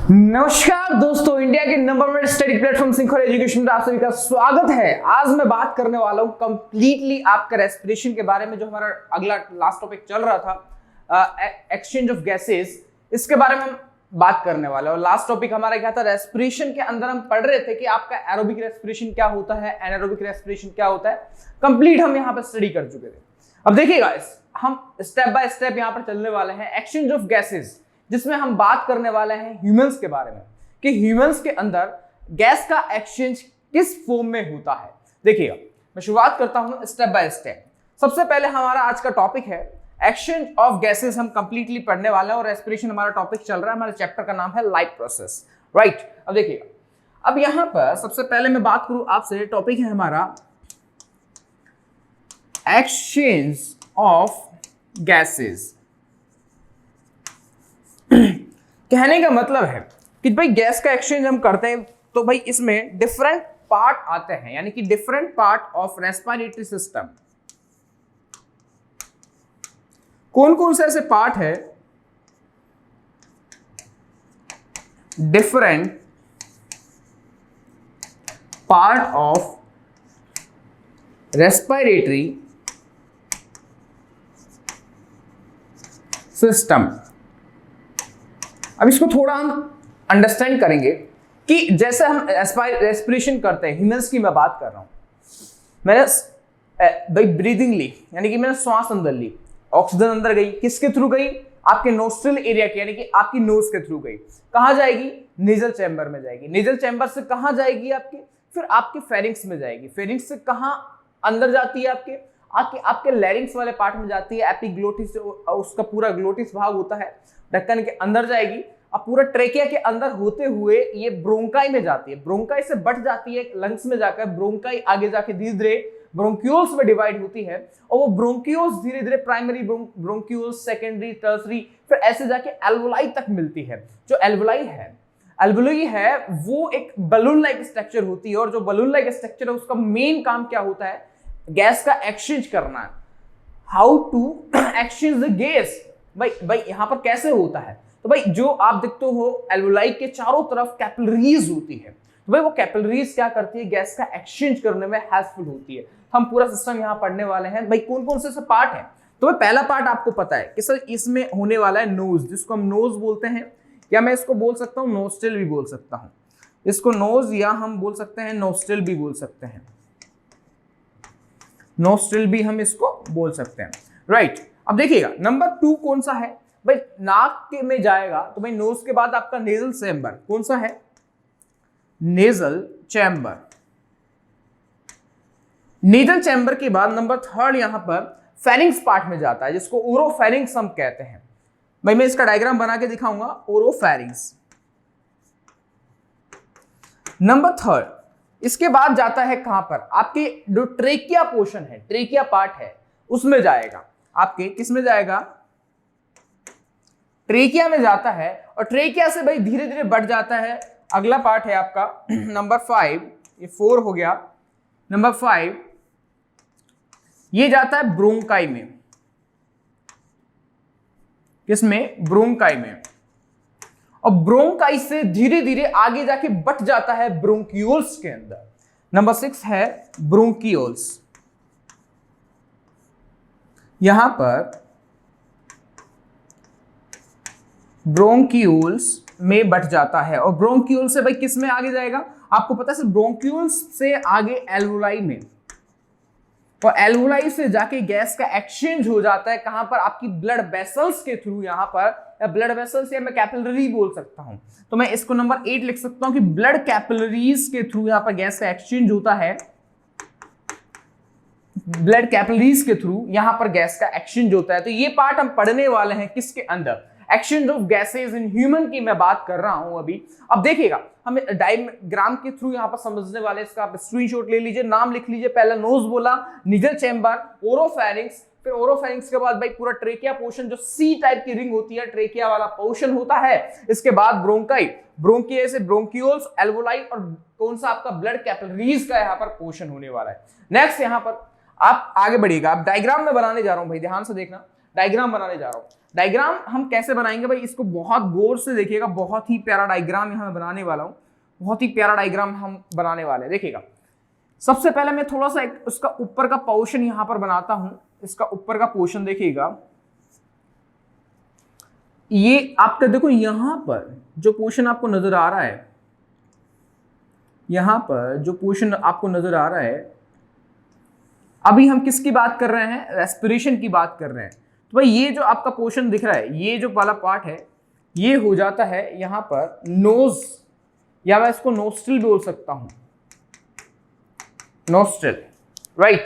नमस्कार दोस्तों, इंडिया के नंबर 1 स्टडी प्लेटफॉर्म सिंखर एजुकेशन में आप सभी का स्वागत है। आज मैं बात करने वाला हूं कंप्लीटली आपका रेस्पिरेशन के बारे में। जो हमारा अगला लास्ट टॉपिक चल रहा था एक्सचेंज ऑफ गैसेस, इसके बारे में हम बात करने वाले हैं। और लास्ट टॉपिक हमारा क्या था, रेस्पिरेशन के अंदर हम पढ़ रहे थे कि आपका एरोबिक रेस्पिरेशन क्या होता है, एनारोबिक रेस्पिरेशन क्या होता है। कंप्लीट हम यहाँ पर स्टडी कर चुके थे। अब देखिएगा, हम स्टेप बाय स्टेप यहाँ पर चलने वाले हैं एक्सचेंज ऑफ गैसेस, जिसमें हम बात करने वाले हैं ह्यूमंस के बारे में कि ह्यूमंस के अंदर गैस का एक्सचेंज किस फॉर्म में होता है। देखिएगा, मैं शुरुआत करता हूं स्टेप बाय स्टेप। सबसे पहले हमारा आज का टॉपिक है एक्सचेंज ऑफ गैसेस। हम कंप्लीटली पढ़ने वाले हैं और रेस्पिरेशन हमारा टॉपिक चल रहा है। हमारे चैप्टर का नाम है लाइफ प्रोसेस, राइट। अब देखिएगा, अब यहां पर सबसे पहले मैं बात करूं आपसे, टॉपिक है हमारा एक्सचेंज ऑफ गैसेस। कहने का मतलब है कि भाई गैस का एक्सचेंज हम करते हैं तो भाई इसमें डिफरेंट पार्ट आते हैं, यानी कि different part of respiratory system. कौन कौन से ऐसे पार्ट है, different part of respiratory system. अब इसको थोड़ा हम अंडरस्टैंड करेंगे कि जैसे हम रेस्पिरेशन करते हैं, ह्यूमंस की मैं बात कर रहा हूं। मैंने भाई ब्रीदिंग ली, यानी कि मैंने श्वास अंदर ली, ऑक्सीजन अंदर गई, किसके थ्रू गई, आपके नोस्ट्रिल एरिया के, यानी कि आपकी नोज के थ्रू गई। कहां जाएगी, नेजल चैम्बर में जाएगी। नेजल चैम्बर से कहां जाएगी आपकी, फिर आपके फेरिंक्स में जाएगी। फेरिंक्स से कहां अंदर जाती है, आपके लैरिंक्स वाले पार्ट में जाती है। एपिग्लोटिस, उसका पूरा ग्लोटिस भाग होता है, ढक्कन के अंदर जाएगी। अब पूरा ट्रेकिया के अंदर होते हुए ये ब्रोंकाई में जाती है। ब्रोंकाई से बढ़ जाती है लंग्स में जाकर, ब्रोंकाई आगे जाके धीरे धीरे ब्रोंक्यूल्स में डिवाइड होती है। और वो ब्रोंक्यूल्स धीरे धीरे प्राइमरी ब्रोंक्यूल्स, सेकेंडरी, टर्सरी, फिर ऐसे जाके एल्वोलाई तक मिलती है। जो एल्वोलाई है वो एक बलून लाइक स्ट्रक्चर होती है। और जो बलून लाइक स्ट्रक्चर है उसका मेन काम क्या होता है, गैस का एक्सचेंज करना है। How to exchange the gas, भाई यहां पर कैसे होता है। तो भाई जो आप देखते हो एल्वोलाई के चारों तरफ कैपिलरीज होती है। तो भाई वो कैपिलरीज क्या करती है, गैस का एक्सचेंज करने में हेल्पफुल होती है। हम पूरा सिस्टम यहां पढ़ने वाले हैं। भाई कौन कौन से पार्ट है, तो भाई पहला पार्ट आपको पता है कि सर इसमें होने वाला है नोज, जिसको हम नोज बोलते हैं, या मैं इसको बोल सकता हूं नोस्ट्रिल भी बोल सकता हूं। इसको नोज, या हम बोल सकते हैं नोस्ट्रिल भी बोल सकते हैं। नोस्ट्रिल भी हम इसको बोल सकते हैं, राइट। अब देखिएगा, नंबर 2 कौन सा है, भाई नाक के में जाएगा। तो भाई नोज के बाद आपका नेजल चैम्बर कौन सा है, नेजल चैम्बर। नेजल चैम्बर के बाद नंबर 3 यहां पर फेरिंक्स पार्ट में जाता है, जिसको ओरोफेरिंक्स हम कहते हैं। भाई मैं इसका डायग्राम बना के दिखाऊंगा, ओरोफेरिंक्स। नंबर 3 इसके बाद जाता है कहां पर, आपके जो ट्रेकिया पोर्शन है, ट्रेकिया पार्ट है, उसमें जाएगा। आपके किस में जाएगा, ट्रेकिया में जाता है। और ट्रेकिया से भाई धीरे धीरे बढ़ जाता है। अगला पार्ट है आपका नंबर 5, ये 4 हो गया। नंबर 5 ये जाता है ब्रोंकाई में। किसमें, ब्रोंकाई में। और ब्रोंकाई से धीरे धीरे आगे जाके बढ़ जाता है ब्रोंक्यूल्स के अंदर। नंबर 6 है ब्रोंक्यूल्स। यहां पर ब्रोंक्यूल्स में बढ़ जाता है। और ब्रोंक्यूल से भाई किस में आगे जाएगा, आपको पता है ब्रोंक्यूल्स से आगे एल्वोलाई में। और एल्वोलाई से जाके गैस का एक्सचेंज हो जाता है कहां पर, आपकी ब्लड वेसल्स के थ्रू। यहां पर या ब्लड वेसल्स, या मैं कैपिलरी बोल सकता हूं। तो मैं इसको नंबर 8 लिख सकता हूं कि ब्लड कैपिलरीज के थ्रू यहां पर गैस का एक्सचेंज होता है। ब्लड कैपिलरीज के थ्रू यहां पर गैस का एक्सचेंज होता है। तो ये पार्ट हम पढ़ने वाले हैं किसके अंदर, exchange of gases in human की मैं बात कर रहा हूं अभी। अब देखिएगा, हम डायग्राम के थ्रू यहां पर समझने वाले, इसका आप स्क्रीनशॉट ले लीजिए, नाम लिख लीजिए। पहला नोज बोला, नेजल चैम्बर, ओरोफेरिंक्स, फिर ओरोफेरिंक्स के बाद भाई पूरा ट्रेकिया पोर्शन, जो सी टाइप की रिंग होती है, ट्रेकिया वाला पोर्शन होता है। इसके बाद ब्रोंकाई, ब्रोंकिया से ब्रोंक्यूल्स, एल्वोलाई, और कौन सा आपका ब्लड कैपिलरीज का यहां पर पोर्शन होने वाला है। नेक्स्ट यहां पर आप आगे बढ़िएगा, आप डायग्राम में बनाने जा रहा हूं भाई, ध्यान से देखना, डायग्राम बनाने जा रहा हूं। डायग्राम हम कैसे बनाएंगे भाई, इसको बहुत गौर से देखिएगा, बहुत ही प्यारा डायग्राम यहाँ मैं बनाने वाला हूँ, बहुत ही प्यारा डायग्राम हम बनाने वाले हैं। देखिएगा सबसे पहले मैं थोड़ा सा उसका ऊपर का पोर्शन यहाँ पर बनाता हूं। इसका ऊपर का पोर्शन देखिएगा, ये आपका देखो यहां पर जो पोर्शन आपको नजर आ रहा है, यहां पर जो पोर्शन आपको नजर आ रहा है, अभी हम किसकी बात कर रहे हैं, रेस्पिरेशन की बात कर रहे हैं। तो भाई ये जो आपका पोर्शन दिख रहा है, ये जो वाला पार्ट है, ये हो जाता है यहां पर नोज, या मैं इसको नोस्ट्रिल बोल सकता हूं, नोस्ट्रिल, राइट।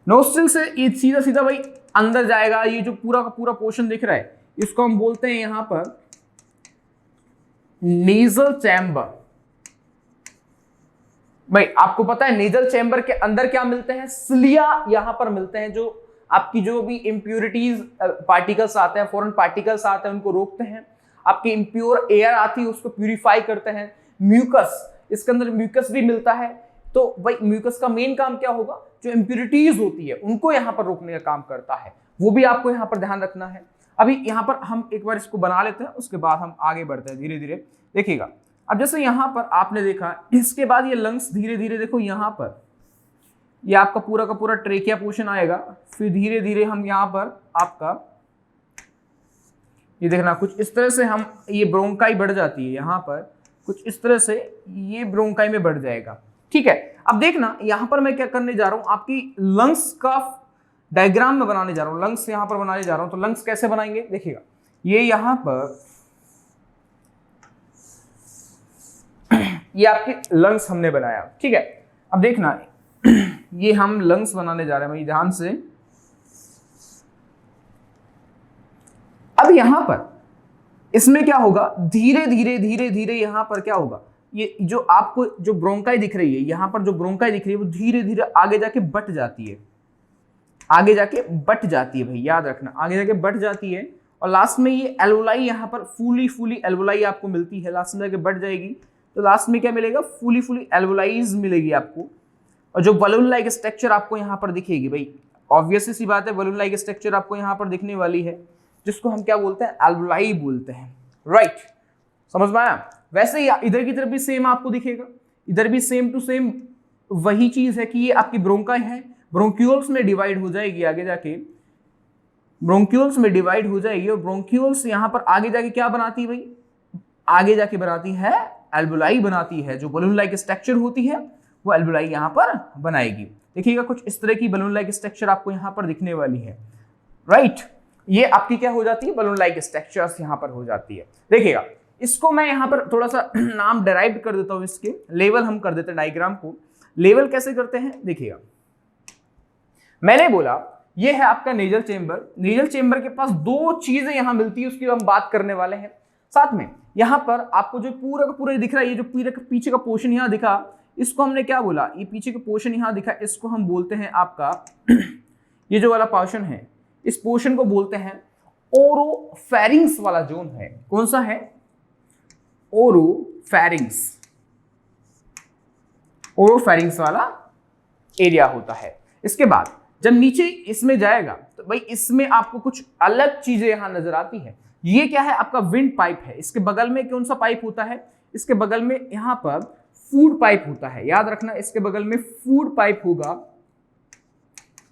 नोस्ट्रिल से ये सीधा सीधा भाई अंदर जाएगा। ये जो पूरा का पूरा पोर्शन दिख रहा है, इसको हम बोलते हैं यहां पर नेजल चैम्बर। भाई आपको पता है नेजल चैम्बर के अंदर क्या मिलते हैं, सिलिया यहां पर मिलते हैं, जो आपकी जो भी इंप्योरिटीज पार्टिकल्स आते हैं, फॉरेन पार्टिकल्स आते हैं, उनको रोकते हैं। आपकी इंप्योर एयर आती है उसको प्यूरिफाई करते हैं। म्यूकस, इसके अंदर म्यूकस भी मिलता है। तो भाई म्यूकस का मेन काम क्या होगा, जो इंप्योरिटीज होती है उनको यहां पर रोकने का काम करता है, वो भी आपको यहां पर ध्यान रखना है। अभी यहां पर हम एक बार इसको बना लेते हैं, उसके बाद हम आगे बढ़ते हैं धीरे धीरे। देखिएगा अब जैसे यहां पर आपने देखा, इसके बाद ये लंग्स धीरे धीरे देखो यहां पर ये आपका पूरा का पूरा ट्रेकिया पोर्शन आएगा। फिर धीरे धीरे हम यहां पर आपका ये देखना कुछ इस तरह से हम, ये ब्रोंकाई बढ़ जाती है यहां पर, कुछ इस तरह से ये ब्रोंकाई में बढ़ जाएगा। ठीक है, अब देखना यहां पर मैं क्या करने जा रहा हूं, आपकी लंग्स का डायग्राम में बनाने जा रहा हूं, लंग्स यहां पर बनाने जा रहा हूं। तो लंग्स कैसे बनाएंगे, देखिएगा ये यहां पर ये आपके लंग्स हमने बनाया। ठीक है, अब देखना ये हम लंग्स बनाने जा रहे हैं, ध्यान से। अब यहां पर इसमें क्या होगा, धीरे धीरे धीरे धीरे यहां पर क्या होगा, ये जो आपको जो ब्रोंकाई दिख रही है, यहां पर जो ब्रोंकाई दिख रही है वो धीरे धीरे आगे जाके बट जाती है, आगे जाके बट जाती है भाई, याद रखना आगे जाके बट जाती है। और लास्ट में ये एल्वोलाई यहां पर फुली एल्वोलाई आपको मिलती है, लास्ट में जाके बट जाएगी। तो लास्ट में क्या मिलेगा, फुली एल्वोलाइज मिलेगी आपको। और जो बलून लाइक स्ट्रक्चर आपको यहां पर दिखेगी भाई, ऑब्वियसली सी बात है, बलून लाइक स्ट्रक्चर आपको यहां पर दिखने वाली है, जिसको हम क्या बोलते हैं, एल्वोलाई बोलते हैं, राइट। समझ में आया। वैसे ही इधर की तरफ भी सेम आपको दिखेगा, इधर भी सेम टू सेम वही चीज है कि ये आपकी ब्रोंकाई है, ब्रोंक्यूल्स में डिवाइड हो जाएगी आगे जाके, ब्रोंक्यूल्स में डिवाइड हो जाएगी। और ब्रोंक्यूल्स यहां पर आगे जाके क्या बनाती है भाई, आगे जाके बनाती है एल्वोलाई बनाती है। जो बलून लाइक स्ट्रक्चर होती है वो एल्वोलाई यहां पर बनाएगी। देखिएगा कुछ इस तरह की बलून लाइक स्ट्रक्चर आपको यहां पर दिखने वाली है, राइट। ये आपकी क्या हो जाती है, बलून लाइक स्ट्रक्चर्स यहां पर हो जाती है। देखिएगा इसको मैं यहां पर थोड़ा सा नाम डेराइव कर देता हूं, इसके लेवल हम कर देते हैं डायग्राम को। लेवल कैसे करते हैं, देखिएगा मैंने बोला ये है आपका नेजल चेंबर। नेजल चेंबर के पास दो चीजें यहां मिलती है, उसकी हम बात करने वाले हैं। साथ में यहां पर आपको जो पूरा का पूरा दिख रहा है, ये जो पीछे का पोर्शन यहां दिखा, इसको हमने क्या बोला, ये पीछे का पोर्शन यहां दिखा, इसको हम बोलते हैं आपका ये जो वाला पोर्शन है, इस पोर्शन को बोलते हैं ओरोफेरिंग्स वाला जोन है। कौन सा है, ओरोफेरिंग्स, ओरोफेरिंग्स वाला एरिया होता है। इसके बाद जब नीचे इसमें जाएगा तो भाई इसमें आपको कुछ अलग चीजें यहां नजर आती है। ये क्या है, आपका विंड पाइप है। इसके बगल में कौन सा पाइप होता है, इसके बगल में यहां पर फूड पाइप होता है, याद रखना इसके बगल में फूड पाइप होगा।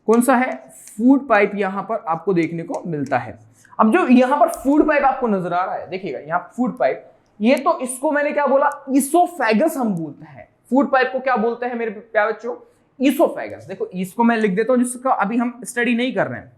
कौन सा है, फूड पाइप यहां पर आपको देखने को मिलता है। अब जो यहां पर फूड पाइप आपको नजर आ रहा है, देखिएगा यहां फूड पाइप, ये तो इसको मैंने क्या बोला, ईसोफेगस हम बोलते हैं। फूड पाइप को क्या बोलते हैं मेरे प्यारे बच्चों, ईसोफेगस। देखो इसको मैं लिख देता हूं, जिसका अभी हम स्टडी नहीं कर रहे हैं,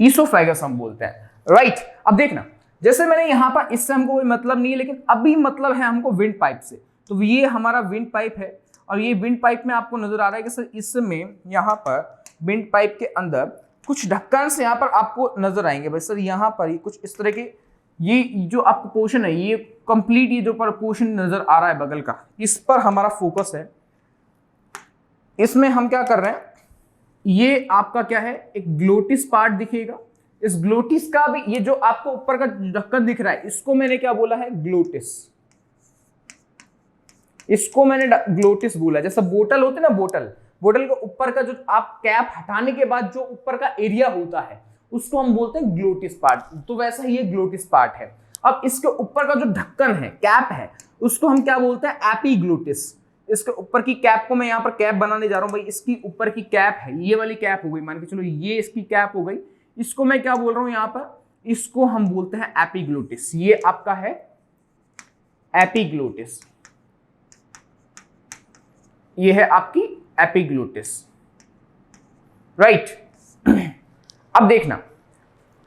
ईसोफेगस हम बोलते हैं, राइट। अब देखना जैसे मैंने यहां पर, इससे हमको कोई मतलब नहीं है, लेकिन अभी मतलब है हमको विंड पाइप से। तो ये हमारा विंड पाइप है, और ये विंड पाइप में आपको नजर आ रहा है कि सर इसमें यहां पर विंड पाइप के अंदर कुछ ढक्कन से यहां पर आपको नजर आएंगे भाई सर, यहां पर ही कुछ इस तरह के, ये जो आपको पोर्शन है, ये कंप्लीट ये जो पर पोर्शन नजर आ रहा है बगल का, इस पर हमारा फोकस है। इसमें हम क्या कर रहे हैं, ये आपका क्या है, एक ग्लोटिस पार्ट दिखेगा। इस ग्लोटिस का भी, ये जो आपको ऊपर का ढक्कन दिख रहा है, इसको मैंने क्या बोला है, ग्लोटिस। इसको मैंने ग्लोटिस बोला। जैसा बोतल होती है ना, बोतल, बोतल के ऊपर का जो आप कैप हटाने के बाद जो ऊपर का एरिया होता है उसको हम बोलते हैं ग्लोटिस पार्ट। तो वैसा ही ये ग्लोटिस पार्ट है। अब इसके ऊपर का जो ढक्कन है, कैप है, उसको हम क्या बोलते हैं? एपिग्लोटिस। इसके ऊपर की कैप को मैं यहाँ पर कैप बनाने जा रहा हूँ भाई। इसकी ऊपर की कैप है, ये वाली कैप हो गई, मान के चलो ये इसकी कैप हो गई। इसको मैं क्या बोल रहा हूँ यहाँ पर? इसको हम बोलते हैं एपिग्लोटिस। ये आपका है एपिग्लोटिस, ये है आपकी एपिग्लोटिस, राइट। अब देखना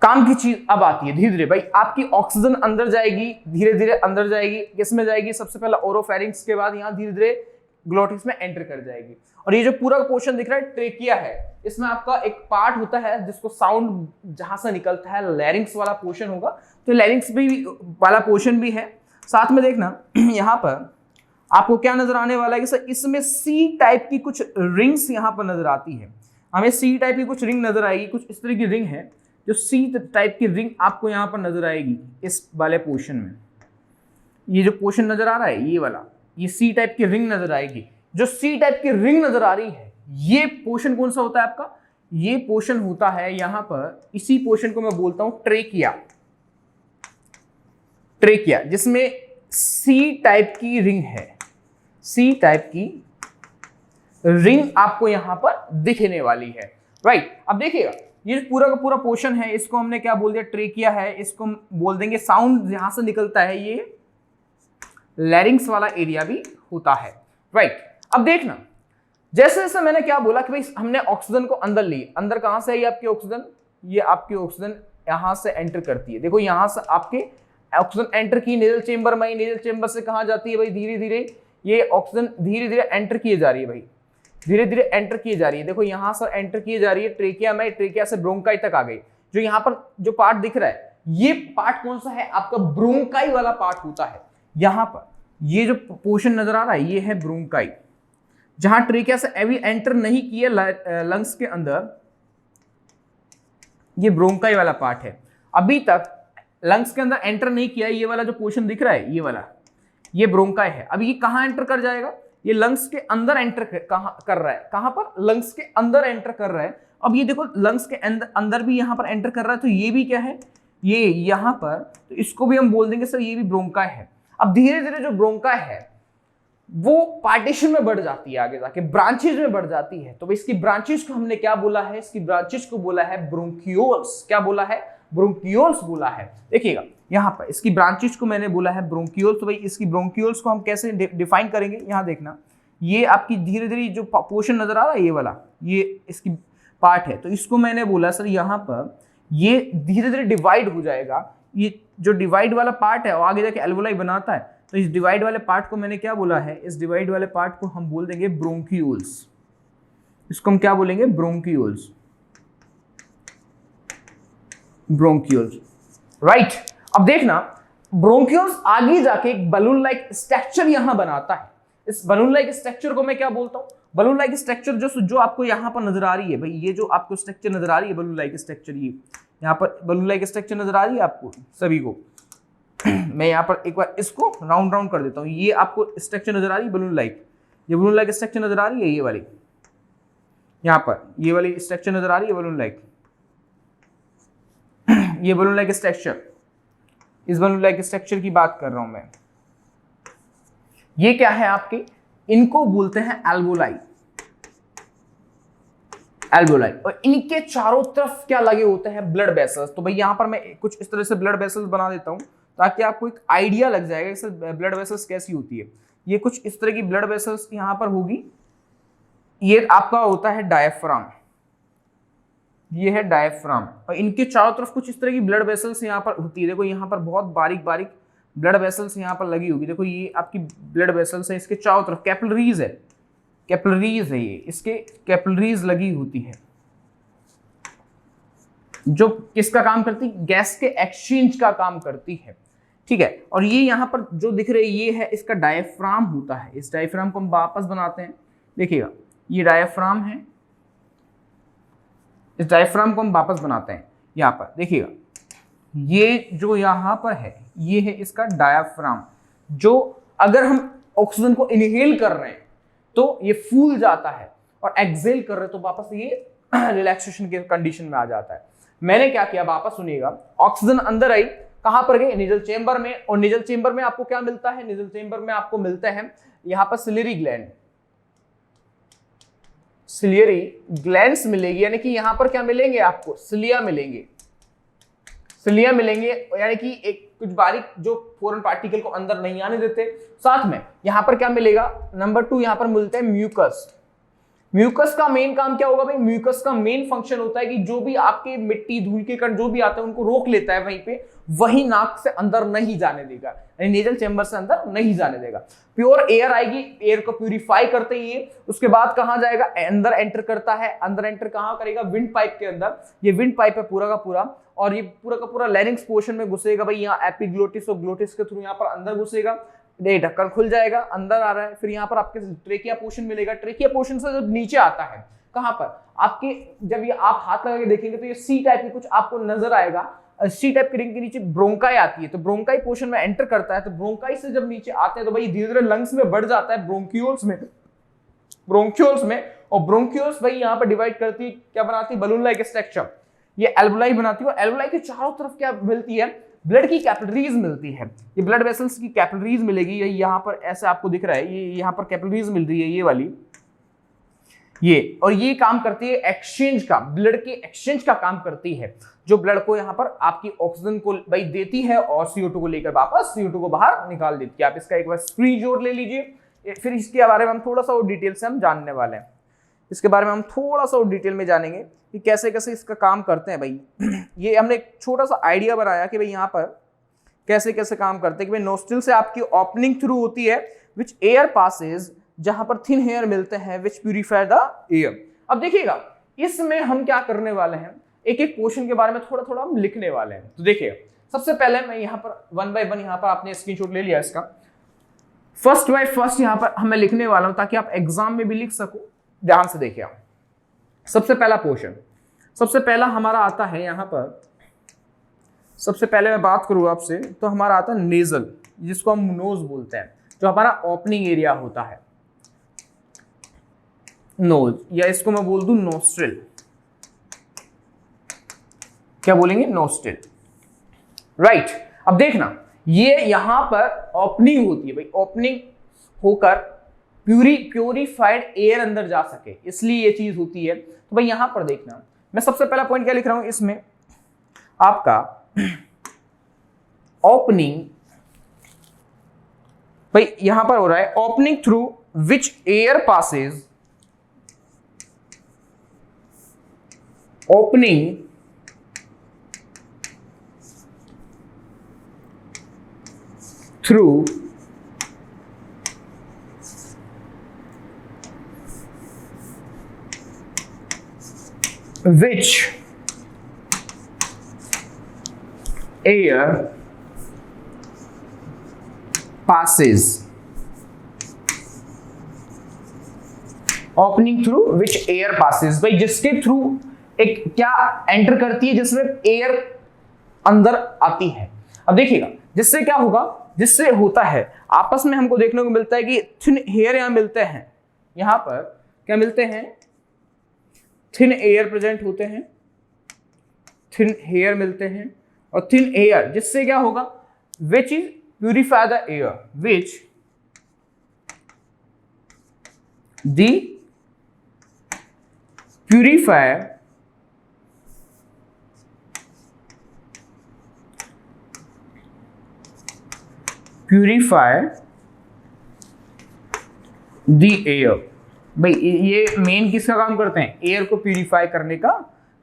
काम की चीज अब आती है धीरे धीरे भाई। आपकी ऑक्सीजन अंदर जाएगी, धीरे धीरे अंदर जाएगी। किसमें जाएगी? सबसे पहले ओरोफेरिंक्स के बाद यहाँ धीरे धीरे ग्लोटिस में एंटर कर जाएगी। और ये जो पूरा पोर्शन दिख रहा है ट्रेकिया है, इसमें आपका एक पार्ट होता है जिसको साउंड जहां से निकलता है लैरिंग्स वाला पोर्शन होगा। तो लैरिंग्स भी वाला पोर्शन भी है। साथ में देखना यहाँ पर आपको क्या नजर आने वाला है कि सर इसमें सी टाइप की कुछ रिंग्स यहाँ पर नजर आती है। हमें सी टाइप की कुछ रिंग नजर आएगी, कुछ इस तरह की रिंग है जो सी टाइप की रिंग आपको यहाँ पर नजर आएगी इस वाले पोर्शन में। ये जो पोर्शन नजर आ रहा है ये वाला, ये सी टाइप की रिंग नजर आएगी। जो सी टाइप की रिंग नजर आ रही है ये पोर्शन कौन सा होता है आपका? ये पोर्शन होता है यहाँ पर, इसी पोर्शन को मैं बोलता हूं ट्रेकिया। ट्रेकिया जिसमें सी टाइप की रिंग है, सी टाइप की रिंग आपको यहां पर दिखने वाली है, राइट। अब देखिएगा ये पूरा का पूरा पोर्शन है, इसको हमने क्या बोल दिया? ट्रेकिया है। इसको बोल देंगे साउंड यहां से निकलता है, ये लैरिंग्स वाला एरिया भी होता है, राइट। अब देखना जैसे जैसे मैंने क्या बोला कि भाई हमने ऑक्सीजन को अंदर ली। अंदर कहां से है ये आपकी ऑक्सीजन? ये आपकी ऑक्सीजन यहां से एंटर करती है। देखो यहां से आपके ऑक्सीजन एंटर की नेजल चेंबर में, नेजल चेंबर से कहां जाती है भाई? धीरे धीरे ये ऑक्सीजन धीरे धीरे एंटर किए जा रही है भाई, धीरे धीरे एंटर किए जा रही है। देखो यहां से एंटर किए जा रही है ट्रेकिया में, ट्रेकिया से ब्रोंकाई तक आ गई। जो यहाँ पर जो पार्ट दिख रहा है ये पार्ट कौन सा है? आपका ब्रोंकाई वाला पार्ट होता है। यहां पर ये जो पोर्शन नजर आ रहा है ये है ब्रोंकाई, जहां ट्रेकिया से अभी एंटर नहीं किए लंग्स के अंदर, ये ब्रोंकाई वाला पार्ट है। अभी तक लंग्स के अंदर एंटर नहीं किया। ये वाला जो पोर्शन दिख रहा है ये वाला, ये ब्रोंकाई है। अब ये कहां एंटर कर जाएगा? ये लंग्स के अंदर एंटर कर रहा है। कहां पर? लंग्स के अंदर एंटर कर रहा है। अब ये देखो लंग्स के अंदर भी यहां पर एंटर कर रहा है, तो ये भी क्या है? ये यहां पर, तो इसको भी हम बोल देंगे सर ये भी ब्रोंकाई है। अब धीरे धीरे जो ब्रोंकाई है वो पार्टीशन में बढ़ जाती है, आगे जाके ब्रांचेज में बढ़ जाती है। तो इसकी ब्रांचेज को हमने क्या बोला है? इसकी ब्रांचेज को बोला है ब्रोंकियोल्स। क्या बोला है? ब्रोंकियोल्स बोला है। देखिएगा यहाँ पर इसकी ब्रांचेज को मैंने बोला है ब्रोंकियोल्स। तो भाई इसकी ब्रोंकियोल्स को हम कैसे डिफाइन करेंगे? यहाँ देखना ये आपकी धीरे धीरे जो पोर्शन नजर आ रहा है ये वाला, ये इसकी पार्ट है। तो इसको मैंने बोला सर यहाँ पर ये धीरे धीरे डिवाइड हो जाएगा। ये जो डिवाइड वाला पार्ट है वो आगे जाके एल्वोलाई बनाता है। तो इस डिवाइड वाले पार्ट को मैंने क्या बोला है? इस डिवाइड वाले पार्ट को हम बोल देंगे ब्रोंकियोल्स। इसको हम क्या बोलेंगे? Bronchioles, bronchioles, right. अब देखना ब्रोंकियोल्स आगे जाके एक बलून लाइक स्ट्रक्चर यहां बनाता है। इस बलून लाइक स्ट्रक्चर को मैं क्या बोलता हूं? बलून लाइक स्ट्रक्चर जो आपको यहां पर नजर आ रही है भाई, ये जो आपको स्ट्रक्चर नजर आ रही है बलून लाइक स्ट्रक्चर, ये यहाँ पर बलून लाइक स्ट्रक्चर नजर आ रही है आपको सभी को। मैं यहाँ पर एक बार इसको राउंड राउंड कर देता हूँ। ये आपको स्ट्रक्चर नजर आ रही है बलून लाइक, ये बलून लाइक स्ट्रक्चर नजर आ रही है, ये वाली यहाँ पर ये वाली स्ट्रक्चर नजर आ रही है बलून लाइक, ये बलून लाइक स्ट्रक्चर, इस बलून लाइक स्ट्रक्चर की बात कर रहा हूं मैं। ये क्या है आपके? इनको बोलते हैं एल्वोलाई, एल्वोलाई। और इनके चारों तरफ क्या लगे होते हैं? Blood vessels. तो भाई यहां पर मैं कुछ इस तरह से ब्लड वेसल्स बना देता हूं ताकि आपको एक आइडिया लग जाएगा कि ब्लड वेसल्स कैसी होती है। ये कुछ इस तरह की ब्लड वेसल्स यहां पर होगी। ये आपका होता है डायफ्राम, ये है डायफ्राम। और इनके चारों तरफ कुछ इस तरह की ब्लड वेसल्स यहाँ पर होती है। देखो यहाँ पर बहुत बारीक बारीक ब्लड वेसल्स यहाँ पर लगी होगी। देखो ये आपकी ब्लड वेसल्स है, इसके चारों तरफ कैपिलरीज है, कैपिलरीज है, ये इसके कैपिलरीज लगी होती है जो किसका काम करती है? गैस के एक्सचेंज का काम करती है, ठीक है। और ये यहाँ पर जो दिख रही है ये है इसका डायफ्राम होता है। इस डायफ्राम को हम वापस बनाते हैं। देखिएगा ये डायफ्राम है, इस डायफ्राम को हम वापस बनाते हैं। यहाँ पर देखिएगा ये जो यहाँ पर है ये है इसका डायफ्राम, जो अगर हम ऑक्सीजन को इनहेल कर रहे हैं तो ये फूल जाता है। और एक्सेल कर रहे हो तो वापस ये रिलैक्सेशन के कंडीशन में आ जाता है। मैंने क्या किया, वापस सुनिएगा, ऑक्सीजन अंदर आई, कहां पर गई, नेजल चेंबर में, और नेजल चेंबर में आपको क्या मिलता है, नेजल चेंबर में आपको मिलते हैं यहां पर सिलियरी ग्लैंड, सिलियरी ग्लैंड्स मिलेगी, यानी कि यहां पर क्या मिलेंगे आपको, सिलिया मिलेंगे, सिलिया मिलेंगे, यानी कि एक कुछ बारीक जो फॉरेन पार्टिकल को अंदर नहीं आने देते। साथ में यहां पर क्या मिलेगा, नंबर 2 यहां पर मिलते हैं म्यूकस। म्यूकस का मेन काम क्या होगा भाई, म्यूकस का मेन फंक्शन होता है कि जो भी आपके मिट्टी धूल के कण जो भी आते हैं उनको रोक लेता है वहीं पे, वही नाक से अंदर नहीं जाने देगा, यानी नेजल चेंबर से अंदर नहीं जाने देगा। प्योर एयर आएगी, एयर को प्यूरिफाई करते ही उसके बाद कहां जाएगा, अंदर एंटर करता है। अंदर एंटर कहां करेगा, विंड पाइप के अंदर, ये विंड पाइप है पूरा का पूरा, और ये पूरा का पूरा लैरिंक्स पोर्शन में घुसेगा भाई, यहाँ एपिग्लोटिस और ग्लोटिस के थ्रू यहाँ पर अंदर घुसेगा, ये ढक्कन खुल जाएगा, अंदर आ रहा है। फिर यहाँ पर आपके ट्रेकिया पोर्शन मिलेगा, ट्रेकिया पोर्शन से जब नीचे आता है कहां पर आपके, जब ये आप हाथ लगा के देखेंगे तो ये सी टाइप की कुछ आपको नजर आएगा, सी टाइप के रिंग के नीचे ब्रोंकाई आती है, तो ब्रोंकाई पोर्शन में एंटर करता है, तो ब्रोंकाई से जब नीचे आते हैं तो भाई धीरे धीरे लंग्स में बढ़ जाता है, ब्रोंक्यूल्स में, ब्रोंक्यूल्स में, और ब्रोंक्यूल्स भाई यहाँ पर डिवाइड करती है, क्या बनाती है, बलून लाइक स्ट्रक्चर, ये एल्वोलाई बनाती है, और एल्वोलाई के चारों तरफ क्या मिलती है, ब्लड की कैपिलरीज मिलती है, ये ब्लड वेसल्स की कैपिलरीज मिलेगी, ये यहाँ पर ऐसे आपको दिख रहा है, ये यहाँ पर कैपिलरीज मिल रही है, ये वाली, ये, और ये काम करती है एक्सचेंज का, ब्लड के एक्सचेंज का काम करती है, जो ब्लड को यहाँ पर आपकी ऑक्सीजन को भाई देती है और CO2 को लेकर वापस CO2 को बाहर निकाल देती है। आप इसका एक बार स्क्रीनशॉट ले लीजिए, फिर इसके बारे में हम थोड़ा सा और डिटेल से हम जानने वाले हैं, इसके बारे में हम थोड़ा सा और डिटेल में जानेंगे कि कैसे कैसे इसका काम करते हैं भाई। ये हमने एक छोटा सा आइडिया बनाया कि भाई यहाँ पर कैसे कैसे काम करते हैं, कि भाई नोस्ट्रिल से आपकी ओपनिंग थ्रू होती है, विच एयर पासेज, जहां पर थिन हेयर मिलते हैं, विच प्यूरिफाई द एयर। अब देखिएगा इसमें हम क्या करने वाले हैं, एक एक पोर्शन के बारे में थोड़ा थोड़ा हम लिखने वाले हैं। तो देखिए सबसे पहले मैं यहाँ पर 1 बाय 1 यहाँ पर आपने स्क्रीनशॉट ले लिया इसका, फर्स्ट बाय फर्स्ट यहाँ पर हमें लिखने वाला हूं ताकि आप एग्जाम में भी लिख सको। ध्यान से देखिए, सबसे पहला पोर्शन, सबसे पहला हमारा आता है यहाँ पर, सबसे पहले मैं बात करूँ आपसे तो हमारा आता है नेजल, जिसको हम नोज बोलते हैं, जो हमारा ओपनिंग एरिया होता है, नोज, या इसको मैं बोल दूं नोस्ट्रिल, क्या बोलेंगे, नोस्ट्रिल, राइट। अब देखना ये यहां पर ओपनिंग होती है भाई, ओपनिंग होकर प्यूरिफाइड एयर अंदर जा सके, इसलिए ये चीज होती है। तो भाई यहां पर देखना, मैं सबसे पहला पॉइंट क्या लिख रहा हूं इसमें, आपका ओपनिंग, भाई यहां पर हो रहा है opening through which air passage, opening through which air passes, opening through which air passes, भाई जिसके थ्रू एक क्या एंटर करती है, जिसमें एयर अंदर आती है। अब देखिएगा जिससे क्या होगा, जिससे होता है आपस में हमको देखने को मिलता है कि थिन हेयर यहां मिलते हैं, यहां पर क्या मिलते हैं, थिन एयर प्रेजेंट होते हैं, थिन हेयर मिलते हैं, और थिन एयर जिससे क्या होगा, which is purify the air, which the purifier the air. भाई ये मेन किसका काम करते हैं, एयर को प्यूरिफाई करने का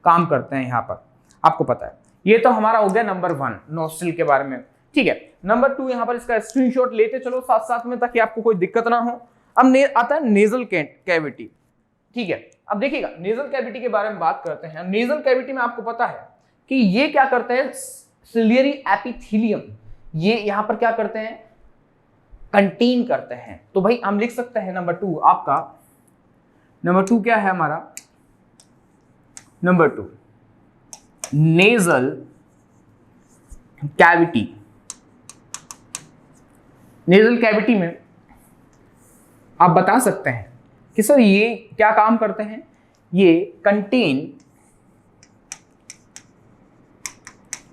काम करते हैं, यहां पर आपको पता है। ये तो हमारा हो गया नंबर 1 नोस्ट्रिल के बारे में, ठीक है। नंबर 2 यहां पर इसका स्क्रीनशॉट लेते चलो साथ साथ में, ताकि आपको कोई दिक्कत ना हो। अब आता है नेजल कैविटी, ठीक है। अब देखिएगा नेजल कैविटी के बारे में बात करते हैं। नेजल कैविटी में आपको पता है कि ये क्या करते हैं, सिलियरी एपिथेलियम, ये यहां पर क्या करते हैं, कंटेन करते हैं। तो भाई हम लिख सकते हैं नंबर 2 आपका, नंबर 2 क्या है हमारा, number 2 nasal cavity. Nasal cavity में आप बता सकते हैं कि सर ये क्या काम करते हैं, ये contain